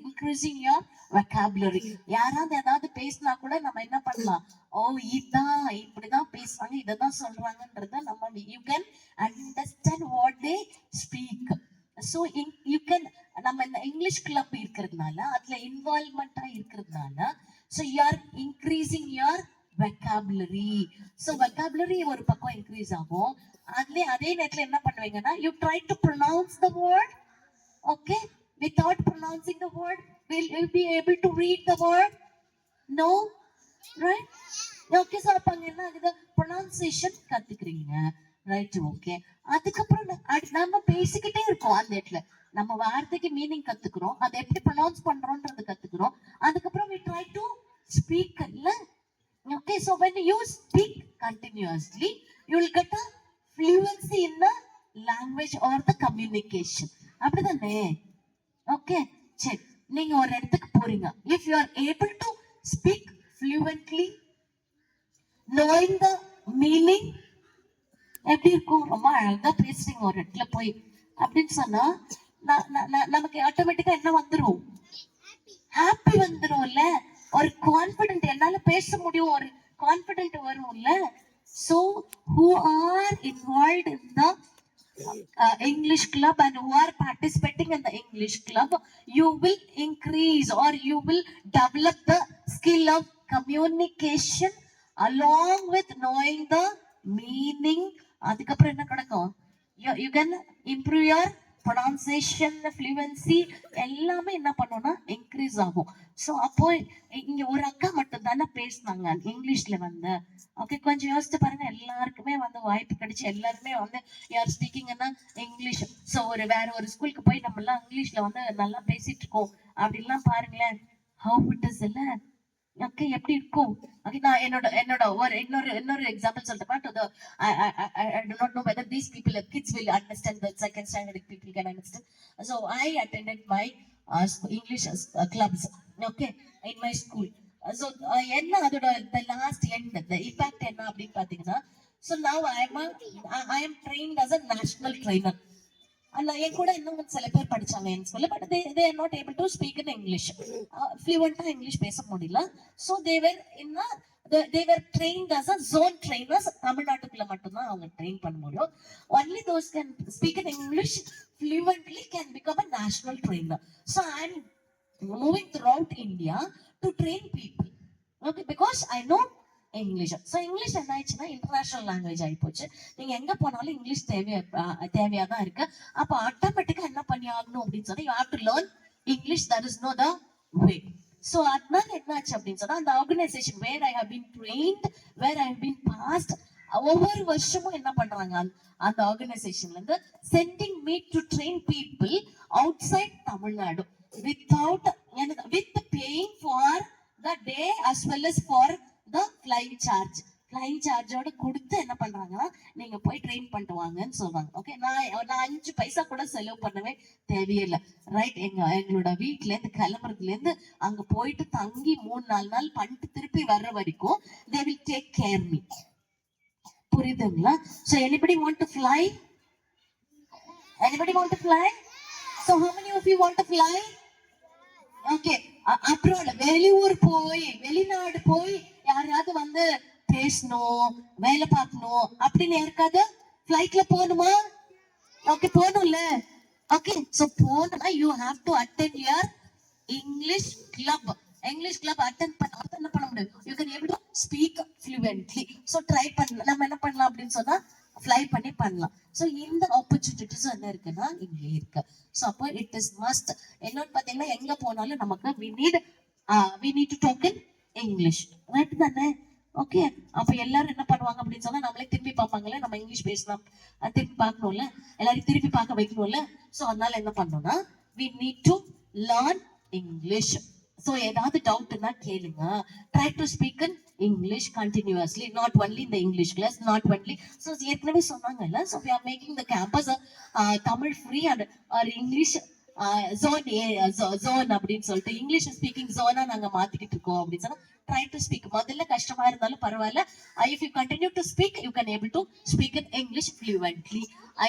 increasing your vocabulary. யாராவது ஏதாவது பேசினா கூட நம்ம என்ன பண்ணலாம், ஓ இதான் இப்படிதான் பேசுவாங்க, இததான் சொல்றாங்கன்றத நம்ம you can understand what they speak. So you can, நம்ம இந்த இங்கிலீஷ் கிளப் இருக்கிறதுனால அதுல இன்வால்வ்மெண்டா இருக்கிறதுனால so you are increasing your vocabulary. So vocabulary ஒரு பக்கம் இன்க்ரீஸ் ஆகும். அதே நேரத்துல என்ன பண்ணுவீங்கன்னா, you try to pronounce the word. Okay, without pronouncing the word, will you be able to read the word? No, right? Okay, so அப்ப அங்க என்ன ஆகுது, pronunciation கத்துக்கிறீங்க, ரைட்? ஓகே, அதுக்கப்புறம் நம்ம பேசிக்கிட்டே இருக்கோம். அந்த இடத்துல நம்ம வார்த்தைக்கு மீனிங் கத்துக்கிறோம், அதை எப்படி ப்ரொனவுன்ஸ் பண்றோம்ன்றது கத்துக்கிறோம். அதுக்கப்புறம் we try to speak இல்ல. Okay, so when you speak continuously, you will get a fluency in the language or the communication. அப்படிதானே? ஓகே, சரி. நீங்க ஒரு இடத்துக்கு போறீங்க. If you are able to speak fluently, knowing the meaning, எப்படி இருக்கும், ரொம்ப அழகா பேசுறீங்க ஒரு இடத்துல போய் அப்படின்னு சொன்னா நமக்கு ஆட்டோமேட்டிக்கா என்ன வந்துரும், ஹாப்பி வந்துரும்ல. ஒரு கான்பிடென்ட், என்னால பேச முடியும், ஒரு கான்பிடென்ட் வரும்ல. So who are involved in the English club and who are participating in the English club, you will increase or you will develop the skill of communication along with knowing the meaning. அதுக்கப்புறம் என்ன நடக்கும், you can improve your pronunciation, fluency, எல்லாமே என்ன பண்ணும்னா increase ஆகும். So அப்போ இங்க ஒரு அக்கா மட்டும் தானே பேசினாங்க இங்கிலீஷ்ல வந்து. ஓகே, கொஞ்சம் யோசிச்சு பாருங்க, எல்லாருக்குமே வந்து வாய்ப்பு கிடைச்சு எல்லாருமே வந்து யார் ஸ்பீக்கிங்னா இங்கிலீஷ். ஸோ வேற ஒரு ஸ்கூலுக்கு போய் நம்ம எல்லாம் இங்கிலீஷ்ல வந்து நல்லா பேசிட்டு இருக்கோம் அப்படின்லாம் பாருங்களேன், ஹவு இட் இஸ் இல்ல. ஓகே எப்படி இருக்கும் ஓகே நான் என்னோட என்னோட ஒரு இன்னொரு எக்ஸாம்பிள் சொல்லட்டுமா to the I do not know whether these people kids will understand the second standard people can understand so I attended my English clubs okay in my school so என்ன அதோட the last end the impact என்ன அப்படின்னு பாத்தீங்கன்னா so now I am trained as a national trainer and என் கூட இன்னும் சில பேர் படிச்சாங்க என் ஸ்கூல்ல but they are not able to speak in English fluent English பேச முடியல so they were trained as a zone trainers தமிழ்நாட்டுக்குள்ள மட்டும்தான் அவங்க ட்ரெயின் பண்ண முடியும் only those can speak in English fluently can become a national trainer so I am moving throughout India to train people okay because I know English so English என்ன ஆயிடுச்சுன்னா international language ஆகி போச்சு நீங்க எங்க போனாலும் English தேவையா தான் இருக்கு அப்ப ஆட்டோமேட்டிக்கா என்ன பண்ணி ஆகணும் அப்படின்னு சொன்னா you have to learn English that is no the way so அதனால என்ன ஆச்சு அப்படின்னு சொன்னா அந்த organisation where I have been trained where I have been passed ஒவ்வொரு வருஷமும் என்ன பண்றாங்க அந்த ஆர்கனைசேஷன்ல இருந்து sending me to train people outside Tamil Nadu with paying for the day as well as for flying சார்ஜோட கொடுத்து என்ன பண்றாங்கன்னா நீங்க போய் ட்ரெயின் பண்ணிட்டு வாங்கன்னு சொல்றாங்க ஓகே நான் 5 பைசா கூட செலவு பண்ணவே தேவையில்லை ரைட் எங்களோட வீட்டுல இருந்து கிளம்புறதுல இருந்து அங்க போயிட்டு தங்கி 3-4 நாள் பண்ணிட்டு திருப்பி வர்ற வரைக்கும் they will take care me புரியுதுங்களா so anybody want to fly so how many of you want to fly okay அப்புறம் வெளிநாடு போய் யாராவது வந்து பேசணும் வேலை பார்க்கணும் அப்படின்னு யாருக்காவது ஃபிளைட்ல போகணுமா ஓகே போகணும்ல ஓகே சோ போனா you have to attend your English club attend பண்ண முடியும் you can able to speak ஃப்ளூவென்ட்லி so try பண்ணலாம் நம்ம என்ன பண்ணலாம் அப்படின்னு சொன்னா ஃப்ளை பண்ணி பண்ணலாம் சோ இந்த ஆப்பர்ச்சுனிட்டிஸ் என்ன இருக்குன்னா இங்க இருக்கு சோ அப்போ இட் இஸ் மஸ்ட் என்னன்னு பாத்தீங்கன்னா எங்க போனாலும் நமக்கு we need to talk in English right தானே ஓகே அப்ப எல்லாரும் என்ன பண்ணுவாங்க அப்படின்னு சொன்னா நம்மளே திரும்பி பார்ப்பாங்கல்ல நம்ம இங்கிலீஷ் பேசலாம் திருப்பி பார்க்கணும்ல எல்லாரும் திருப்பி பார்க்க வைக்கணும்ல சோ அதனால என்ன பண்ணணும்னா we need to learn English so ஏதாவது டவுட்னா கேளுங்க try to speak in English continuously not only in the English class not only so ஏற்கனவே சொன்னாங்கல்ல so we are making the campus Tamil free and or English zone அப்படின்னு சொல்லிட்டு English speaking ஜோனா நாங்க மாத்திக்கிட்டு இருக்கோம் அப்படின்னு சொன்னா ட்ரை டு ஸ்பீக் முதல்ல கஷ்டமா இருந்தாலும் பரவாயில்ல if you continue to speak you can able to speak in English ஃப்ளூவென்ட்லி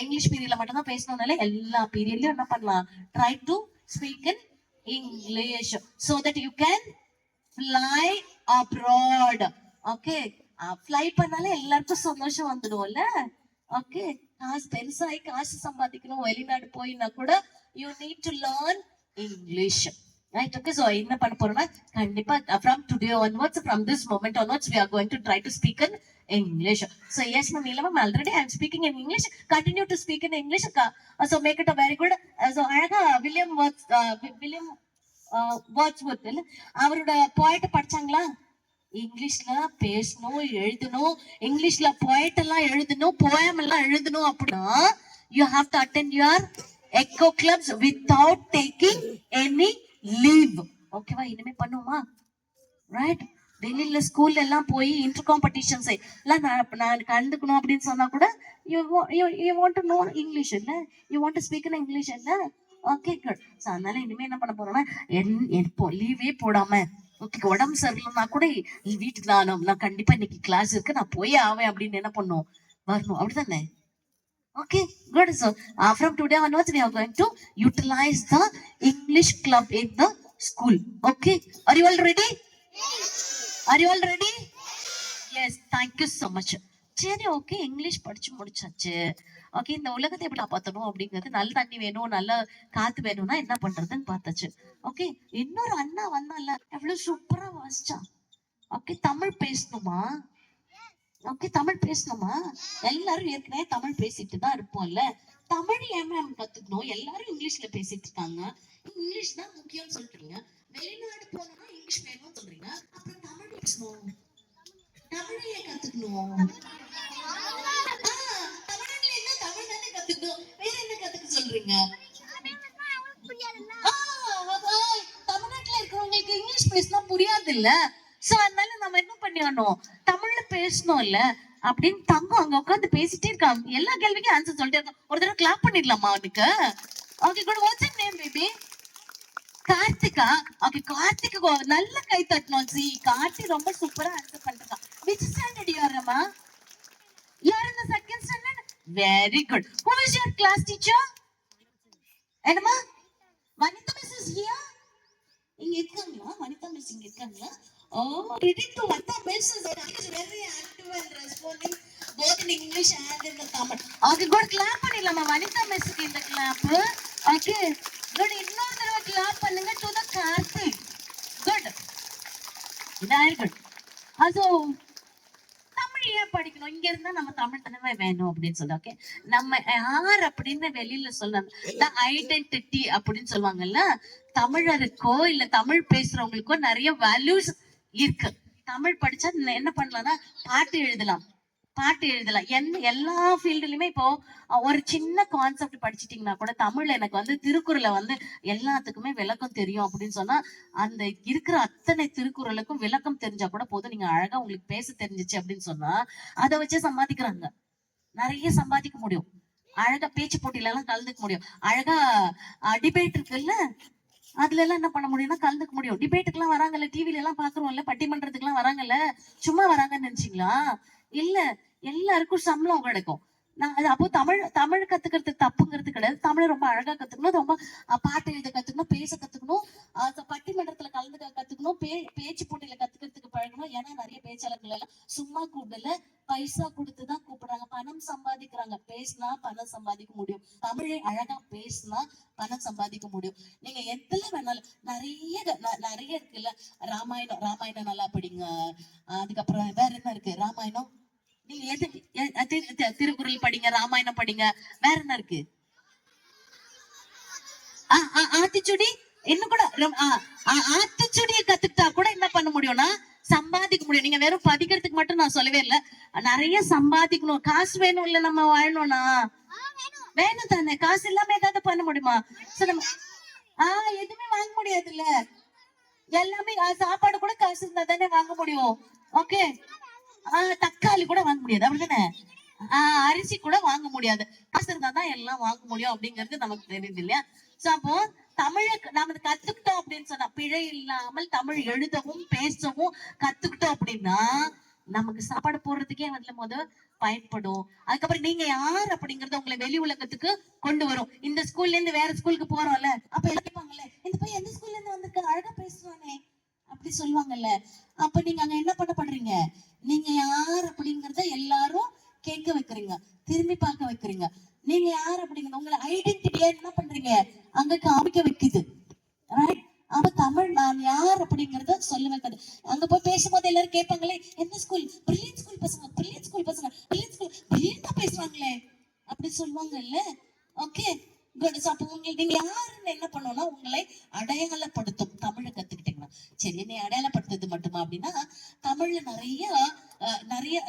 English பீரியட்ல மட்டும் தான் பேசணும்னால எல்லா பீரியட்லயும் என்ன பண்ணலாம் try to speak in English so that you can fly abroad okay fly பண்ணாலே எல்லாருக்கும் சந்தோஷம் வந்துடும்ல ஓகே காசு சம்பாதிக்கணும் வெளிநாடு போயினா கூட you need to learn English right okay so என்ன பண்ண போறோம்னா கண்டிப்பா from today onwards from this moment onwards we are going to try to speak in English so yes ma'am Neelam already I am speaking in English continue to speak in English so make it a very good so அழகா William Wordsworth அவரோட poet படிச்சாங்களா இங்கிலீஷ்ல பேசணும் எழுதணும் இங்கிலீஷ்ல poet எல்லாம் எழுதணும் poem எல்லாம் எழுதணும் அப்படின்னா you have to attend your echo clubs without taking any leave ஓகேவா இனிமே பண்ணுவோமா ரைட் வெளியில ஸ்கூல்ல எல்லாம் போய் இன்டர் காம்படிஷன்ஸ் எல்லாம் நான் கலந்துக்கணும் அப்படின்னு சொன்னா கூட you want to know English இல்ல you want to speak in English இல்ல ஓகே குட் ஸோ அதனால இனிமே என்ன பண்ண போறோம்னா எப்போ லீவே போடாம ஓகே உடம்பு சரியில்லைன்னா கூட வீட்டுக்கு நான் கண்டிப்பா இன்னைக்கு கிளாஸ் இருக்கு நான் போயே ஆவேன் அப்படின்னு என்ன பண்ணும் வரணும் அப்படிதானே okay good so from today onwards we are going to utilize the English club in the school okay are you all ready yes thank you so much சரி ஓகே இங்கிலீஷ் படிச்சு முடிச்சாச்சு ஓகே இந்த உலகத்தை எப்படி காப்பாற்றணும் அப்படிங்கிறது நல்ல தண்ணி வேணும் நல்ல காத்து வேணும்னா என்ன பண்றதுன்னு பார்த்தாச்சு ஓகே இன்னொரு அண்ணா வந்தால எவ்வளவு சூப்பரா வாசிச்சா ஓகே தமிழ் பேசணுமா ஓகே தமிழ் பேசணுமா எல்லாரும் ஏற்கனவே தமிழ் பேசிட்டு தான் இருப்போம்ல தமிழ் ஏன் மேம் கத்துக்கணும் எல்லாரும் இங்கிலீஷ்ல பேசிட்டு இருக்காங்க இங்கிலீஷ் தான் முக்கியம்னு சொல்றீங்க வெளிநாடு போனோம்னா இங்கிலீஷ் வேணும்னு சொல்றீங்க அப்புறம் தமிழ் பேசணும் தமிழையே கத்துக்கணும் தமிழ்ல என்ன தமிழ் தானே கத்துக்கணும் வேற என்ன கத்துக்க சொல்றீங்க தமிழ்நாட்டுல இருக்கிறவங்களுக்கு இங்கிலீஷ் பேசினா புரியாது இல்ல சோ அதனால நம்ம என்ன பண்ணிடணும், தமிழ்ல பேசணும் இல்ல அப்படின்னு தங்கம் அங்க உட்காந்து பேசிட்டே இருக்கான். எல்லா கேள்விக்கும் ஆன்சர் சொல்லிட்டே இருக்கான். ஒரு தடவை கிளாப் பண்ணிடலாமா அவனுக்கு? Okay good. What's your name baby? Karthika. Okay கார்த்திக்கு நல்ல கை தட்டணும். சி கார்த்தி ரொம்ப சூப்பரா ஆன்சர் பண்றான். விச் ஸ்டாண்டர்ட் யூ ஆர் அம்மா? You are in the second standard? Very good. Who is your class teacher? என்னம்மா? Vanitha miss is here? இங்க இருக்காங்களா? வனிதா மிஸ் இங்க இருக்காங்களா? Oh, credit to Vanitha miss is very active and responding both in English and in the Tamil. Okay, good. Clap பண்ணிடலாமா வனிதா மிஸ்க்கு இந்த clap? Okay, good. இன்னொரு தடவை clap பண்ணுங்க to the Karthik. Good. Very good. Also, Tamil ஏன் படிக்கணும்? இங்க இருந்தா நம்ம தமிழ் தானே வேணும் அப்படின்னு சொல்லி. ஓகே, நம்ம யார் அப்படின்னு வெளியில சொல்லணும். ஐடென்டிட்டி அப்படின்னு சொல்லுவாங்கல்ல. தமிழருக்கோ இல்ல தமிழ் பேசுறவங்களுக்கோ நிறைய வேல்யூஸ் இருக்கு. தமிழ் படிச்சா என்ன பண்ணலாம்னா பாட்டு எழுதலாம் எல்லா ஃபீல்டுலயுமே. இப்போ ஒரு சின்ன கான்செப்ட் படிச்சிட்டீங்கன்னா கூட தமிழ்ல எனக்கு வந்து திருக்குறளை வந்து எல்லாத்துக்குமே விளக்கம் தெரியும் அப்படின்னு சொன்னா, அந்த இருக்கிற அத்தனை திருக்குறளுக்கும் விளக்கம் தெரிஞ்சா கூட போதும். நீங்க அழகா உங்களுக்கு பேச தெரிஞ்சிச்சு அப்படின்னு சொன்னா அதை வச்சே சம்பாதிக்கிறாங்க. நிறைய சம்பாதிக்க முடியும். அழகா பேச்சு போட்டியில எல்லாம் கலந்துக்க முடியும். அழகா டிபேட் இருக்குல்ல, அதுல எல்லாம் என்ன பண்ண முடியும்னா கலந்துக்க முடியும். டிபேட்டுக்கு எல்லாம் வராங்கல்ல, டிவில எல்லாம் பாக்குறோம்ல, பட்டிமன்றத்துக்கு எல்லாம் வராங்கல்ல. சும்மா வராங்கன்னு நினைச்சீங்களா? இல்ல, எல்லாருக்கும் சம்பளம் கிடைக்கும். அப்போ தமிழ் கத்துக்கிறது தப்புங்கிறது கிடையாது. தமிழை ரொம்ப அழகா கத்துக்கணும், ரொம்ப பாட்டு எழுத கத்துக்கணும், பேச கத்துக்கணும், பட்டிமன்றத்துல கலந்துக்க கத்துக்கணும், பேச்சு போட்டியில கத்துக்கிறதுக்கு பழகணும். ஏன்னா நிறைய பேச்சாளர்கள் எல்லாம் சும்மா கூப்பிடல, பைசா கொடுத்துதான் கூப்பிடுறாங்க. பணம் சம்பாதிக்கிறாங்க. பேசினா பணம் சம்பாதிக்க முடியும். தமிழை அழகா பேசினா பணம் சம்பாதிக்க முடியும். நீங்க எதுல வேணாலும் நிறைய இருக்குல்ல. ராமாயணம் நல்லா படிங்க. அதுக்கப்புறம் வேற என்ன இருக்கு? ராமாயணம் நீங்க திருக்குறள் படிங்க, ராமாயணம் படிங்க. வேற என்ன இருக்கு? ஆத்திச்சுடி. இன்னும் கூட ஆத்திச்சுடியை கத்துக்கிட்டா கூட என்ன பண்ண முடியும்னா சம்பாதிக்க முடியும். நீங்க வெறும் படிக்கிறதுக்கு மட்டும் நான் சொல்லவே இல்லை, நிறைய சம்பாதிக்கணும். காசு வேணும் இல்ல, நம்ம வாழணும்னா வேணும் தானே. காசு இல்லாம ஏதாவது பண்ண முடியுமா? எதுவுமே வாங்க முடியாது இல்ல. எல்லாமே சாப்பாடு கூட காசு இருந்தா தானே வாங்க முடியும். ஓகே, தக்காளி கூட வாங்க முடியாது அப்படிதானே. அரிசி கூட வாங்க முடியாது. காசு இருந்தாதான் எல்லாம் வாங்க முடியும் அப்படிங்கிறது நமக்கு தெரியுது இல்லையா? சோ அப்போ தமிழை நாம கத்துக்கிட்டோம் அப்படின்னு சொன்னா, பிழை இல்லாமல் தமிழ் எழுதவும் பேசவும் கத்துக்கிட்டோம் அப்படின்னா நமக்கு சாப்பாடு போடுறதுக்கே அதுல பயன்படும். அதுக்கப்புறம் நீங்க யார் அப்படிங்கறத உங்களை வெளி உலகத்துக்கு கொண்டு வரும். இந்த ஸ்கூல்ல இருந்து வேற ஸ்கூலுக்கு போறோம்ல, அப்ப கேட்பாங்கல்ல, இந்த பையன் எந்த ஸ்கூல்ல இருந்து வந்திருக்க, அழகா பேசுவானே அப்படி சொல்லுவாங்கல்ல. அப்ப நீங்க அங்க என்ன பண்றீங்க? நீங்க யார் அப்படிங்கறத எல்லாரும் கேட்க வைக்கிறீங்க, திரும்பி பார்க்க வைக்கிறீங்க. நீங்க யார் அப்படிங்கறது உங்களை ஐடென்டிட்டியா என்ன பண்றீங்க? அங்க காமிக்க வைக்குது. அப்ப தமிழ் நான் யார் அப்படிங்கறத சொல்ல வைக்கிறது. அங்க போய் பேசும்போது எல்லாரும் கேட்பாங்களே, என்ன ஸ்கூல்? பிரில்லியன்ட் ஸ்கூல் பசங்க, பிரில்லியன்ட் ஸ்கூல் பசங்க, பிரில்லியன்ட் ஸ்கூல், பிரில்லியண்டா பேசுவாங்களே அப்படி சொல்லுவாங்க இல்ல. Okay good. அப்ப நீங்க யாருன்னு என்ன பண்ணணும்னா உங்களை அடையாளப்படுத்தும். தமிழை கத்துக்கிட்டீங்கன்னா சரி, என்னை அடையாளப்படுத்துறது மட்டுமா அப்படின்னா, தமிழ்ல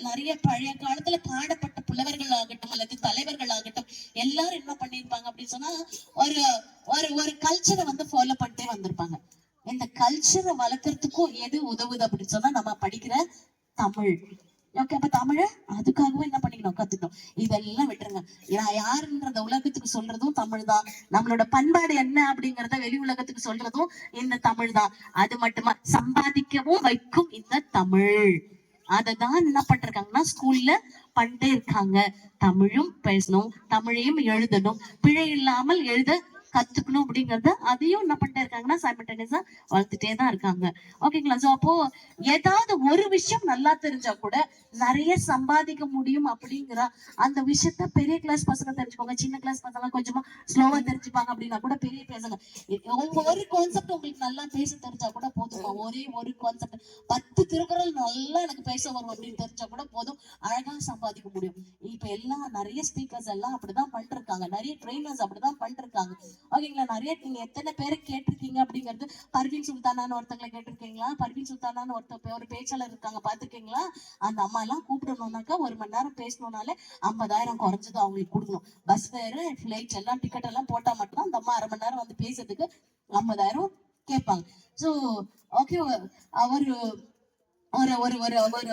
நிறைய பழைய காலத்துல பாடப்பட்ட புலவர்கள் ஆகட்டும் அல்லது தலைவர்கள் ஆகட்டும் எல்லாரும் என்ன பண்ணிருப்பாங்க அப்படின்னு சொன்னா, ஒரு கல்ச்சரை ஃபாலோ பண்ணிட்டே வந்திருப்பாங்க. இந்த கல்ச்சரை வளர்க்கறதுக்கும் எது உதவுது அப்படின்னு சொன்னா நம்ம படிக்கிற தமிழ். ஓகே, அப்ப தமிழ அதுக்காகவே என்ன பண்ணிக்கணும், கத்துக்கணும். இதெல்லாம் விட்டுருங்க. யாருன்றத உலகத்துக்கு சொல்றதும் தமிழ் தான். நம்மளோட பண்பாடு என்ன அப்படிங்கறத வெளி உலகத்துக்கு சொல்றதும் இந்த தமிழ் தான். அது மட்டுமா, சம்பாதிக்கவும் வைக்கும் இந்த தமிழ். அததான் என்ன பண்றாங்கன்னா ஸ்கூல்ல பண்ணிட்டே இருக்காங்க. தமிழும் பேசணும், தமிழையும் எழுதணும், பிழை இல்லாமல் எழுத கத்துக்கணும் அப்படிங்கறத அதையும் என்ன பண்ணிட்டே இருக்காங்கன்னா சைமல்டேனியஸா வளர்த்துட்டே தான் இருக்காங்க. ஓகேங்களா? சோ அப்போ ஏதாவது ஒரு விஷயம் நல்லா தெரிஞ்சா கூட நிறைய சம்பாதிக்க முடியும் அப்படிங்கிற அந்த விஷயத்த பெரிய கிளாஸ் பசங்க தெரிஞ்சுக்கோங்க. சின்ன கிளாஸ் பசங்க கொஞ்சமா ஸ்லோவா தெரிஞ்சுப்பாங்க அப்படின்னா கூட பெரிய பசங்க ஒரு கான்செப்ட் உங்களுக்கு நல்லா பேச தெரிஞ்சா கூட போதும். ஒரே ஒரு கான்செப்ட் 10 திருக்குறள் நல்லா எனக்கு பேச வரும் அப்படின்னு தெரிஞ்சா கூட போதும், அழகா சம்பாதிக்க முடியும். இப்ப எல்லாம் நிறைய ஸ்பீக்கர்ஸ் எல்லாம் அப்படிதான் பண்ணிருக்காங்க, நிறைய ட்ரெயினர்ஸ் அப்படிதான் பண்ணிருக்காங்க. ஓகேங்களா? நிறைய நீங்க எத்தனை பேரை கேட்டிருக்கீங்க அப்படிங்கிறது. பர்வீன் சுல்தானான்னு ஒருத்தங்களை கேட்டிருக்கீங்களா? பர்வீன் சுல்தானான்னு ஒரு பேச்சாளர் இருக்காங்க, பாத்துருக்கீங்களா? அந்த அம்மா எல்லாம் கூப்பிடணும்னாக்கா 1 மணி நேரம் பேசணும்னாலே 50,000 குறைஞ்சது அவங்களுக்கு கொடுக்கணும். பஸ் ஃபேரு, ஃபிளைட் எல்லாம் டிக்கெட் எல்லாம் போட்டா மட்டும் அந்த அம்மா 1/2 மணி நேரம் பேசுறதுக்கு 50,000 கேட்பாங்க. ஸோ ஓகே, ஒரு ஒரு ஒரு ஒரு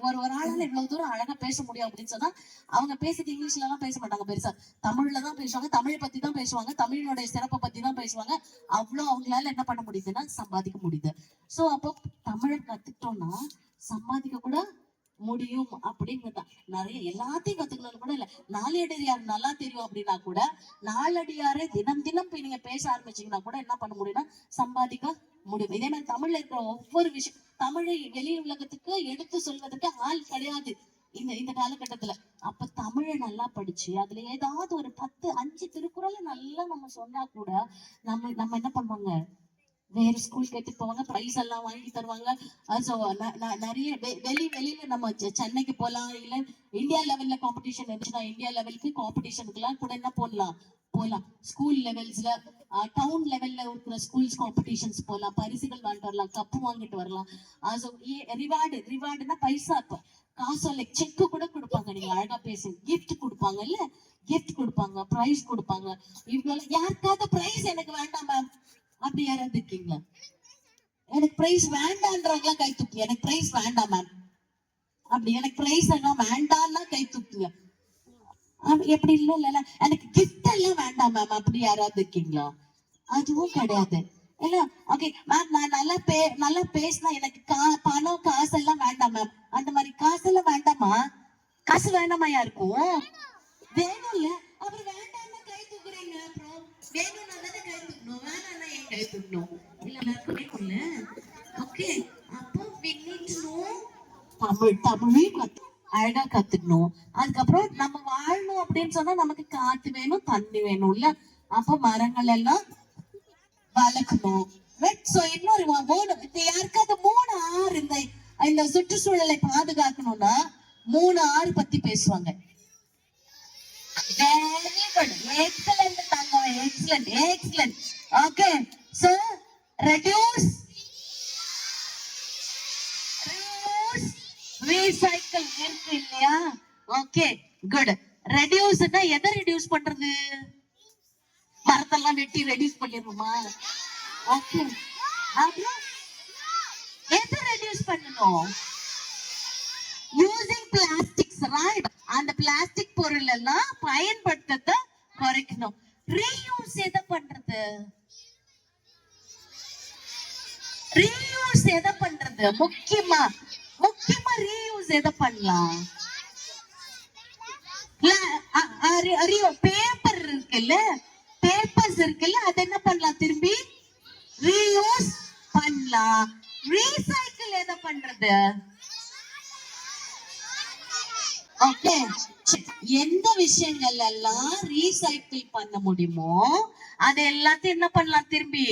ஒரு ஒரு ஆளால இவ்வளவு தூரம் அழகா பேச முடியும் அப்படின்னு சொன்னா அவங்க பேசுறது இங்கிலீஷ்ல எல்லாம் பேச மாட்டாங்க, பெருசா தமிழ்ல தான் பேசுவாங்க, தமிழை பத்தி தான் பேசுவாங்க, தமிழினுடைய சிறப்பை பத்தி தான் பேசுவாங்க. அவ்வளவு அவங்களால என்ன பண்ண முடியுதுன்னா சம்பாதிக்க முடியுது. சோ அப்போ தமிழை கத்துக்கிட்டோம்னா சம்பாதிக்க கூட முடியும் அப்படிங்கிறதான். நிறைய எல்லாத்தையும் கத்துக்கணும் கூட இல்ல, நாலடியார் நல்லா தெரியும் அப்படின்னா கூட நாலடியாரை தினம் தினம் போய் நீங்க பேச ஆரம்பிச்சீங்கன்னா கூட என்ன பண்ண முடியும்னா சம்பாதிக்க முடியும். இதே மாதிரி தமிழ்ல இருக்கிற ஒவ்வொரு விஷயம், தமிழை வெளி உலகத்துக்கு எடுத்து சொல்வதற்கு ஆள் கிடையாது இந்த இந்த காலகட்டத்துல. அப்ப தமிழை நல்லா படிச்சு அதுல ஏதாவது ஒரு 10-5 திருக்குறளை நல்லா நம்ம சொன்னா கூட நம்ம நம்ம என்ன பண்ணுவாங்க, வேற ஸ்கூல் கேட்டு போவாங்க, பிரைஸ் எல்லாம் வாங்கி தருவாங்க. நிறைய வெளியில நம்ம சென்னைக்கு போலாம், இல்ல இந்தியா லெவல்ல காம்படிஷன் இருந்துச்சுன்னா இந்தியா லெவலுக்கு காம்படிஷனுக்கு எல்லாம் கூட என்ன போலாம் ஸ்கூல் லெவல்ஸ்ல, டவுன் லெவல்ல இருக்கிற ஸ்கூல்ஸ் காம்படிஷன்ஸ் போலாம், பரிசுகள் வாங்கிட்டு வரலாம், கப்பு வாங்கிட்டு வரலாம். ரிவார்டுனா பைசா, காசு லைக் செக் கூட கொடுப்பாங்க. நீங்க அழகா பேசு, கிஃப்ட் கொடுப்பாங்க, இல்ல கிஃப்ட் கொடுப்பாங்க, பிரைஸ் கொடுப்பாங்க. இவங்க யாருக்காவது பிரைஸ் எனக்கு வேண்டாம் மேம் அப்படி யாராவது இருக்கீங்களா? எனக்கு பிரைஸ் வேண்டான்றாங்களா கை தூக்கி, எனக்கு பிரைஸ் வேண்டாம் மேம் அப்படி, எனக்கு பிரைஸ் எல்லாம் வேண்டாம்னா கை தூக்குங்க. எப்படி இல்ல எனக்கு கிஃப்ட் எல்லாம் வேண்டாம் மேம் அப்படி யாராவது இருக்கீங்களா? அதுவும் கிடையாது இல்ல. ஓகே மேம், நான் நல்லா பேசினா எனக்கு பணம் காசு எல்லாம் வேண்டாம் மேம், அந்த மாதிரி காசு எல்லாம் வேண்டாமா? காசு வேண்டாமா யாருக்கும்? வேணும்ல, அப்புறம் வேண்டாம்னா கை தூக்குறீங்க. அப்புறம் வேணும்னா தானே கை தூக்கணும், வேணாம்னா ஏன் கை தூக்கணும்? இல்ல எல்லாருக்கும் வேணும்ல. ஓகே, அப்போ we need to know Tamil அழகா கத்துக்கணும். அதுக்கப்புறம் நம்ம வாழணும் அப்படின்னு சொன்னா நமக்கு காத்து வேணும், தண்ணி வேணும் இல்ல. அப்போ மரங்கள் எல்லாம் வளர்க்கணும். சோ இன்னொரு யாருக்காவது 3 ஆறு இந்த சுற்றுச்சூழலை பாதுகாக்கணும்னா 3 ஆறு பத்தி பேசுவாங்க. வெரி குட், எக்ஸலென்ட் தங்கம், excellent. Okay, so reduce, recycle இருக்கு இல்லையா? Okay good. ரெடியூஸ்னா எதை ரெடியூஸ் பண்றது? மரத்தெல்லாம் வெட்டி ரெடியூஸ் பண்ணிடுமா? ஓகே, அப்புறம் எதை ரெடியூஸ் பண்ணணும்? Using plastics, right? அந்த பிளாஸ்டிக் பொருள் எல்லாம் பயன்படுத்தத குறைக்கணும். ரீயூஸ் எதை பண்றது? முக்கியமா ரீயூஸ் எதை பண்ணலாம்? பேப்பர் இருக்குல்ல, பேப்பர்ஸ் இருக்குல்ல, அது என்ன பண்ணலாம்? திரும்பி ரீயூஸ் பண்ணலாம். ரீசைக்கிள் எதை பண்றது? ஓகே, எந்த விஷயங்கள் எல்லாம் ரீசைக்கிள் பண்ண முடியுமோ அது எல்லாத்தையும் என்ன பண்ணலாம்? திரும்பி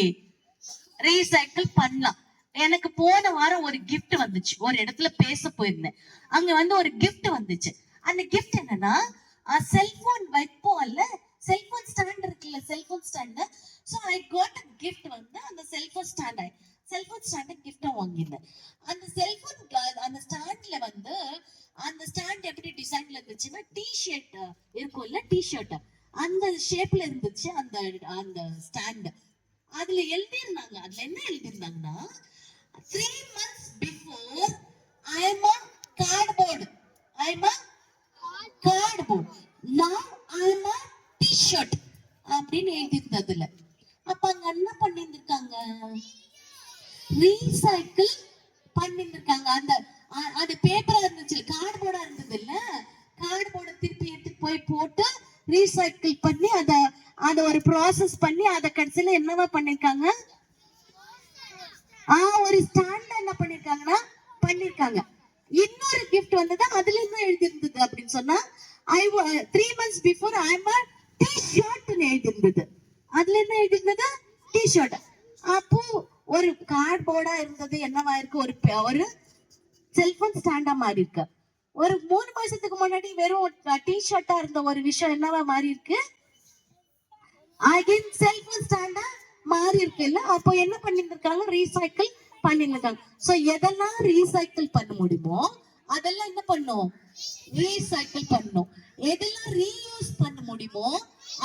ரீசைக்கிள் பண்ணலாம். எனக்கு போன வாரம் ஒரு கிஃப்ட் வந்துச்சு, ஒரு இடத்துல பேச போயிருந்தேன், அங்க ஒரு கிஃப்ட் வந்துச்சு. அந்த கிஃப்ட் என்னன்னா செல்போன் வைப்போம்ல, செல்போன் ஸ்டாண்ட் இருக்குல்ல, cellphone stand. So I got a gift அந்த செல்போன் ஸ்டாண்ட் கிஃப்டா வாங்கினேன். அந்த செல்போன் அந்த ஸ்டாண்ட்ல அந்த ஸ்டாண்ட் எப்படி டிசைன்ல இருந்துச்சுன்னா டி-ஷர்ட் இருக்கும்ல, டி-ஷர்ட் அந்த ஷேப்ல இருந்துச்சு அந்த அந்த ஸ்டாண்ட். அதுல எழுதிருந்தாங்க, அதுல என்ன எழுதிருந்தாங்கன்னா 3 months before I am a cardboard, now I am a t-shirt அப்படின்னு எழுதிருந்ததுல. அப்ப அங்க என்ன பண்ணிருக்காங்க? ரீசைக்கிள் பண்ணிருக்காங்க. அந்த பேப்பரா இருந்துச்சு, கார்ட்போர்டா இருந்தது இல்ல, கார்ட்போர்டை திருப்பி எடுத்துட்டு போய் போட்டு ரீசைக்கிள் பண்ணி அத ஒரு ப்ராசஸ் பண்ணி அத கடைசியில என்னவா பண்ணிருக்காங்க? ஒரு ஸ்டாண்ட் என்ன பண்ணிருக்காங்கன்னா பண்ணிருக்காங்க. இன்னொரு கிஃப்ட் வந்தது, அதுல என்ன எழுதி இருந்தது அப்படின்னு சொன்னா 3 months before I am a t-shirt எழுதி இருந்தது. அதுல என்ன எழுதி இருந்தது? டி-ஷர்ட். அப்போ ஒரு கார்ட்போர்டா இருந்தது என்னவா இருக்கு? ஒரு செல்போன் ஸ்டாண்டா மாறி இருக்கு. ஒரு 3 மாசத்துக்கு முன்னாடி வெறும் டி-ஷர்ட்டா இருந்த ஒரு விஷயம் என்னவா மாறி இருக்கு? அகைன் செல்போன் ஸ்டாண்டா மாறி இருக்குல்ல. அப்போ என்ன பண்ணிருக்காங்க? ரீசைக்கிள் பண்ணிருக்காங்க. சோ எதெல்லாம் ரீசைக்கிள் பண்ண முடியுமோ அதெல்லாம் என்ன பண்ணும்? ரீசைக்கிள் பண்ணும். எதெல்லாம் ரீயூஸ் பண்ண முடியுமோ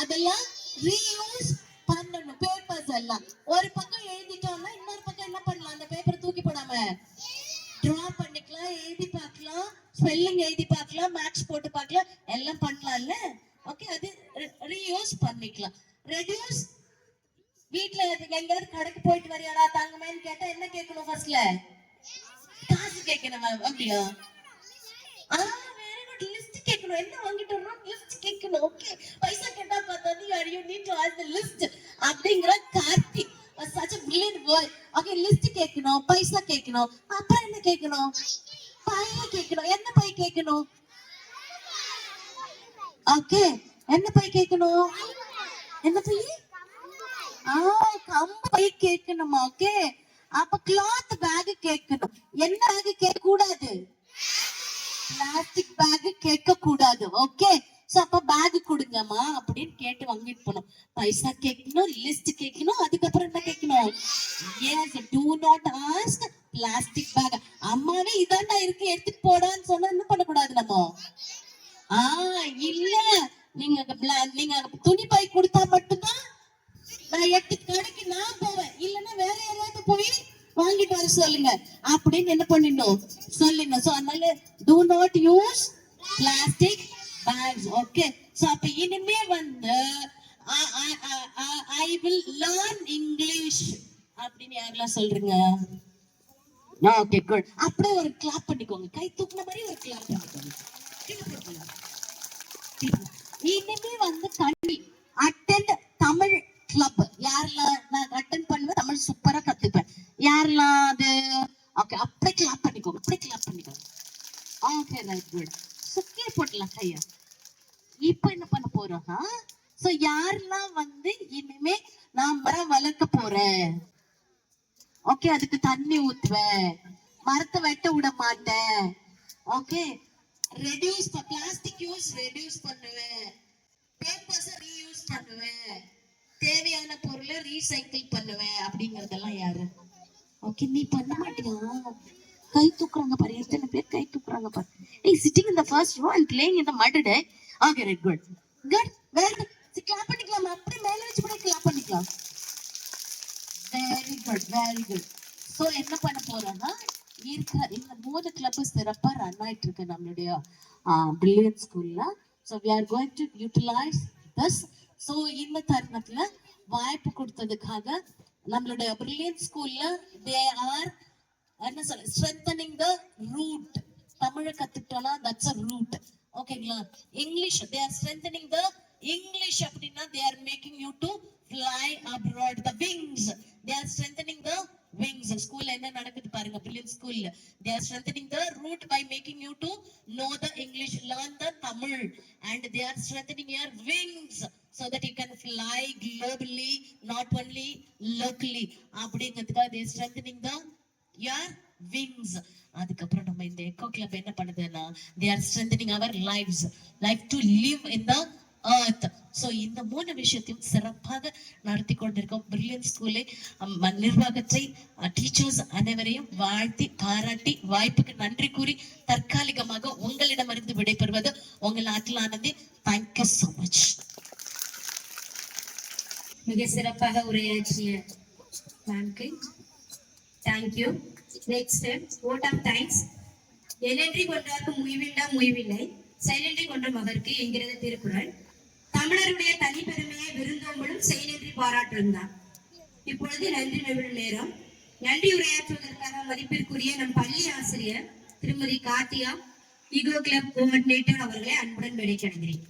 அதெல்லாம் ரீயூஸ் பண்ணணும். பேப்பர்ஸ் எல்லாம் ஒரு பக்கம் எழுதிட்டோம்னா இன்னொரு பக்கம் என்ன பண்ணலாம்? அந்த பேப்பரை தூக்கி போடாம டிரா பண்ணிக்கலாம், எழுதி பார்க்கலாம், ஸ்பெல்லிங் எழுதி பார்க்கலாம், மேக்ஸ் போட்டு பார்க்கலாம், எல்லாம் பண்ணலாம்ல. ஓகே, அது ரீயூஸ் பண்ணிக்கலாம். ரெடியூஸ், வீட்ல எங்கயாவது கடைக்கு போயிட்டு வரியாடா தாங்கமேன்னு கேட்டா என்ன கேட்கணும்? ஃபர்ஸ்ட்ல காசு கேட்கணும். அப்படியா? Very good. லிஸ்ட் கேட்கணும். என்ன வாங்கிட்டு வரணும்? லிஸ்ட் கேட்கணும். ஓகே, பைசா கேட்டா பார்த்தா you need to ask the list அப்படிங்கற Karthi such a brilliant boy. Okay, list கேட்கணும், பைசா கேட்கணும், அப்புறம் என்ன கேட்கணும்? பை கேட்கணும். என்ன பை கேட்கணும்? ஓகே, என்ன பை கேட்கணும்? என்ன பை? கம்பு பை கேட்கணுமா? ஓகே, அப்ப கிளாத் பேக் கேட்கணும். என்ன பேக் கேட்க கூடாது? பிளாஸ்டிக் பேக் கேட்க கூடாது. ஓகே, சோ அப்ப பேக் கொடுங்கம்மா அப்படின்னு கேட்டு வாங்கிட்டு போனோம். பைசா கேட்கணும், லிஸ்ட் கேட்கணும், அதுக்கப்புறம் என்ன கேட்கணும்? Yes, do not ask plastic bag. அம்மாவே இதாண்டா இருக்கு எடுத்துட்டு போடான்னு சொன்னா என்ன பண்ணக்கூடாது நம்ம? இல்ல, நீங்க துணி பை கொடுத்தா மட்டும்தான் நான் 8 கடைக்கு நான் போவேன், இல்லன்னா வேற யாராவது போய் வாங்கிட்டு வர சொல்லுங்க அப்படின்னு என்ன பண்ணிடணும்? சொல்லணும். சோ அதனால do not use plastic bags. Okay, so அப்ப இனிமே வந்து I will learn English அப்படின்னு யாரெல்லாம் சொல்றீங்க? Okay, good. அப்படியே ஒரு கிளாப் பண்ணிக்கோங்க. கை தூக்குன மாதிரி ஒரு கிளாப் பண்ணிக்கோங்க. இனிமே வந்து கல்வி அட்டெண்ட் தமிழ் கிளப். யாரெல்லாம் நான் அட்டெண்ட் பண்ணுவேன், தமிழ் சூப்பரா கத்துப்பேன். யாரெல்லாம் அது? ஓகே, அப்படியே கிளாப் பண்ணிக்கோங்க. அப்படியே கிளாப் பண்ணிக்கோங்க. Okay, right, good. சுக்கே போடலாம் கையா. இப்போ என்ன பண்ண போறோம்? சோ யாரெல்லாம் வந்து இனிமே நான் மரம் வளர்க்க போறேன், ஓகே, அதுக்கு தண்ணி ஊத்துவேன், மரத்தை வெட்ட விட மாட்டேன், okay, reduce plastic use reduce பண்ணுவேன், பேப்பர்ஸ் ரீயூஸ் பண்ணுவேன், தேவையான பொருளை ரீசைக்கிள் பண்ணுவேன் அப்படிங்கறதெல்லாம் யாரு? ஓகே, நீ பண்ண மாட்டியா? கை தூக்குறாங்க பாரு, எத்தனை பேர் கை தூக்குறாங்க பாரு. ஏய், sitting in the first row and playing in the mud day. Okay, right, good. Good, very good. Clap பண்ணிக்கலாம். அப்படியே மேல வச்சு கூட கிளாப் பண்ணிக்கலாம். Very good, very good. So என்ன பண்ண போறோம்னா, இருக்கிற இந்த 3 கிளப் சிறப்பா ரன் ஆயிட்டு இருக்கு நம்மளுடைய பிரில்லியன்ட் ஸ்கூல்ல. So we are going to utilize this. So இந்த தருணத்துல வாய்ப்பு கொடுத்ததுக்காக நம்மளுடைய பிரில்லியன்ட் ஸ்கூல்ல they are என்ன சொல்ல, strengthening the root. தமிழ கத்துட்டோம்னா that's a root. ஓகேங்களா? English they are strengthening the English அப்படின்னா they are making you to fly abroad. The wings, they are strengthening the wings. ஸ்கூல்ல என்ன நடக்குது பாருங்க, பிரில்லியன்ட் ஸ்கூல்ல they are strengthening the root by making you to know the English, learn the Tamil, and they are strengthening your wings so that you can fly globally, not only locally. அப்படிங்கிறதுக்காக they are strengthening the your wings. அதுக்கப்புறம் நம்ம இந்த echo club என்ன பண்ணுதுன்னா they are strengthening our life to live in the earth. So இந்த 3 விஷயத்தையும் சிறப்பாக நடத்தி கொண்டிருக்கோம். பிரில்லியன்ட் ஸ்கூலை நிர்வாகத்தை, டீச்சர்ஸ் அனைவரையும் வாழ்த்தி பாராட்டி வாய்ப்புக்கு நன்றி கூறி தற்காலிகமாக உங்களிடமிருந்து விடைபெறுவது உங்கள் ஆற்றல் ஆனந்தி. Thank you so much. மிக சிறப்பாக உரையாற்றிய மேம்க்கு thank you. Next, vote of thanks. என்னென்றி கொன்றார்க்கு முய்வில்லா முய்வில்லை, செயலன்றி கொன்ற மகற்கு என்கிறது திருக்குறள். தமிழருடைய தனிப்பெருமையை விருந்தோம்பலும் செயலன்றி பாராட்டும் தான். இப்பொழுது நன்றி நவிழ் நேரம். நன்றி உரையாற்றுவதற்காக மதிப்பிற்குரிய நம் பள்ளி ஆசிரியர் திருமதி கார்த்தியா, ஈகோ கிளப் கோஆர்டினேட்டர் அவர்களை அன்புடன் வேண்டிக்கிறேன்.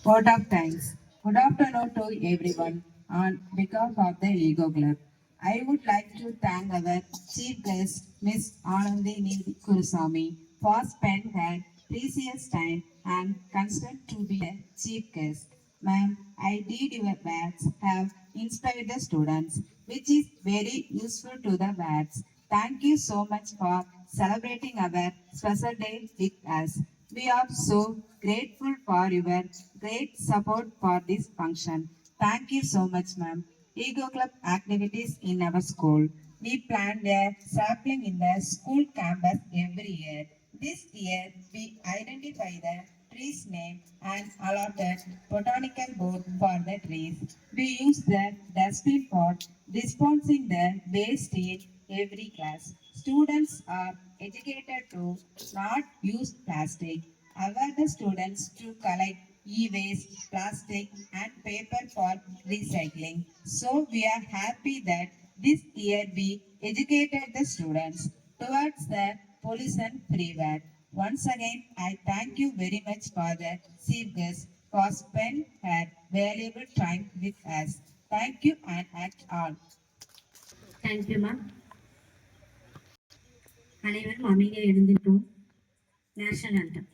Vote of thanks. Good afternoon to everyone. On behalf of the Ego Club, I would like to thank our chief guest, Miss Anandi Nidhi Kurusamy, for spending her precious time and consent to be a chief guest. Ma'am, I did your words have inspired the students, which is very useful to the words. Thank you so much for celebrating our special day with us. We are so grateful for your great support for this function. Thank you so much, ma'am. Ego Club activities in our school. We plant a sapling in the school campus every year. This year, we identify the tree's name and allotted botanical board for the trees. We use the dustbin for disposing the waste in every class. students are educated to not use plastic, aware the students to collect e-waste, plastic and paper for recycling. So we are happy that this year we educated the students towards the pollution-free world. Once again, I thank you very much for the chief guest for spending her valuable time with us. Thank you and at all. Thank you ma'am. அனைவரும் அமைதியாக எழுந்திருப்போம். National anthem.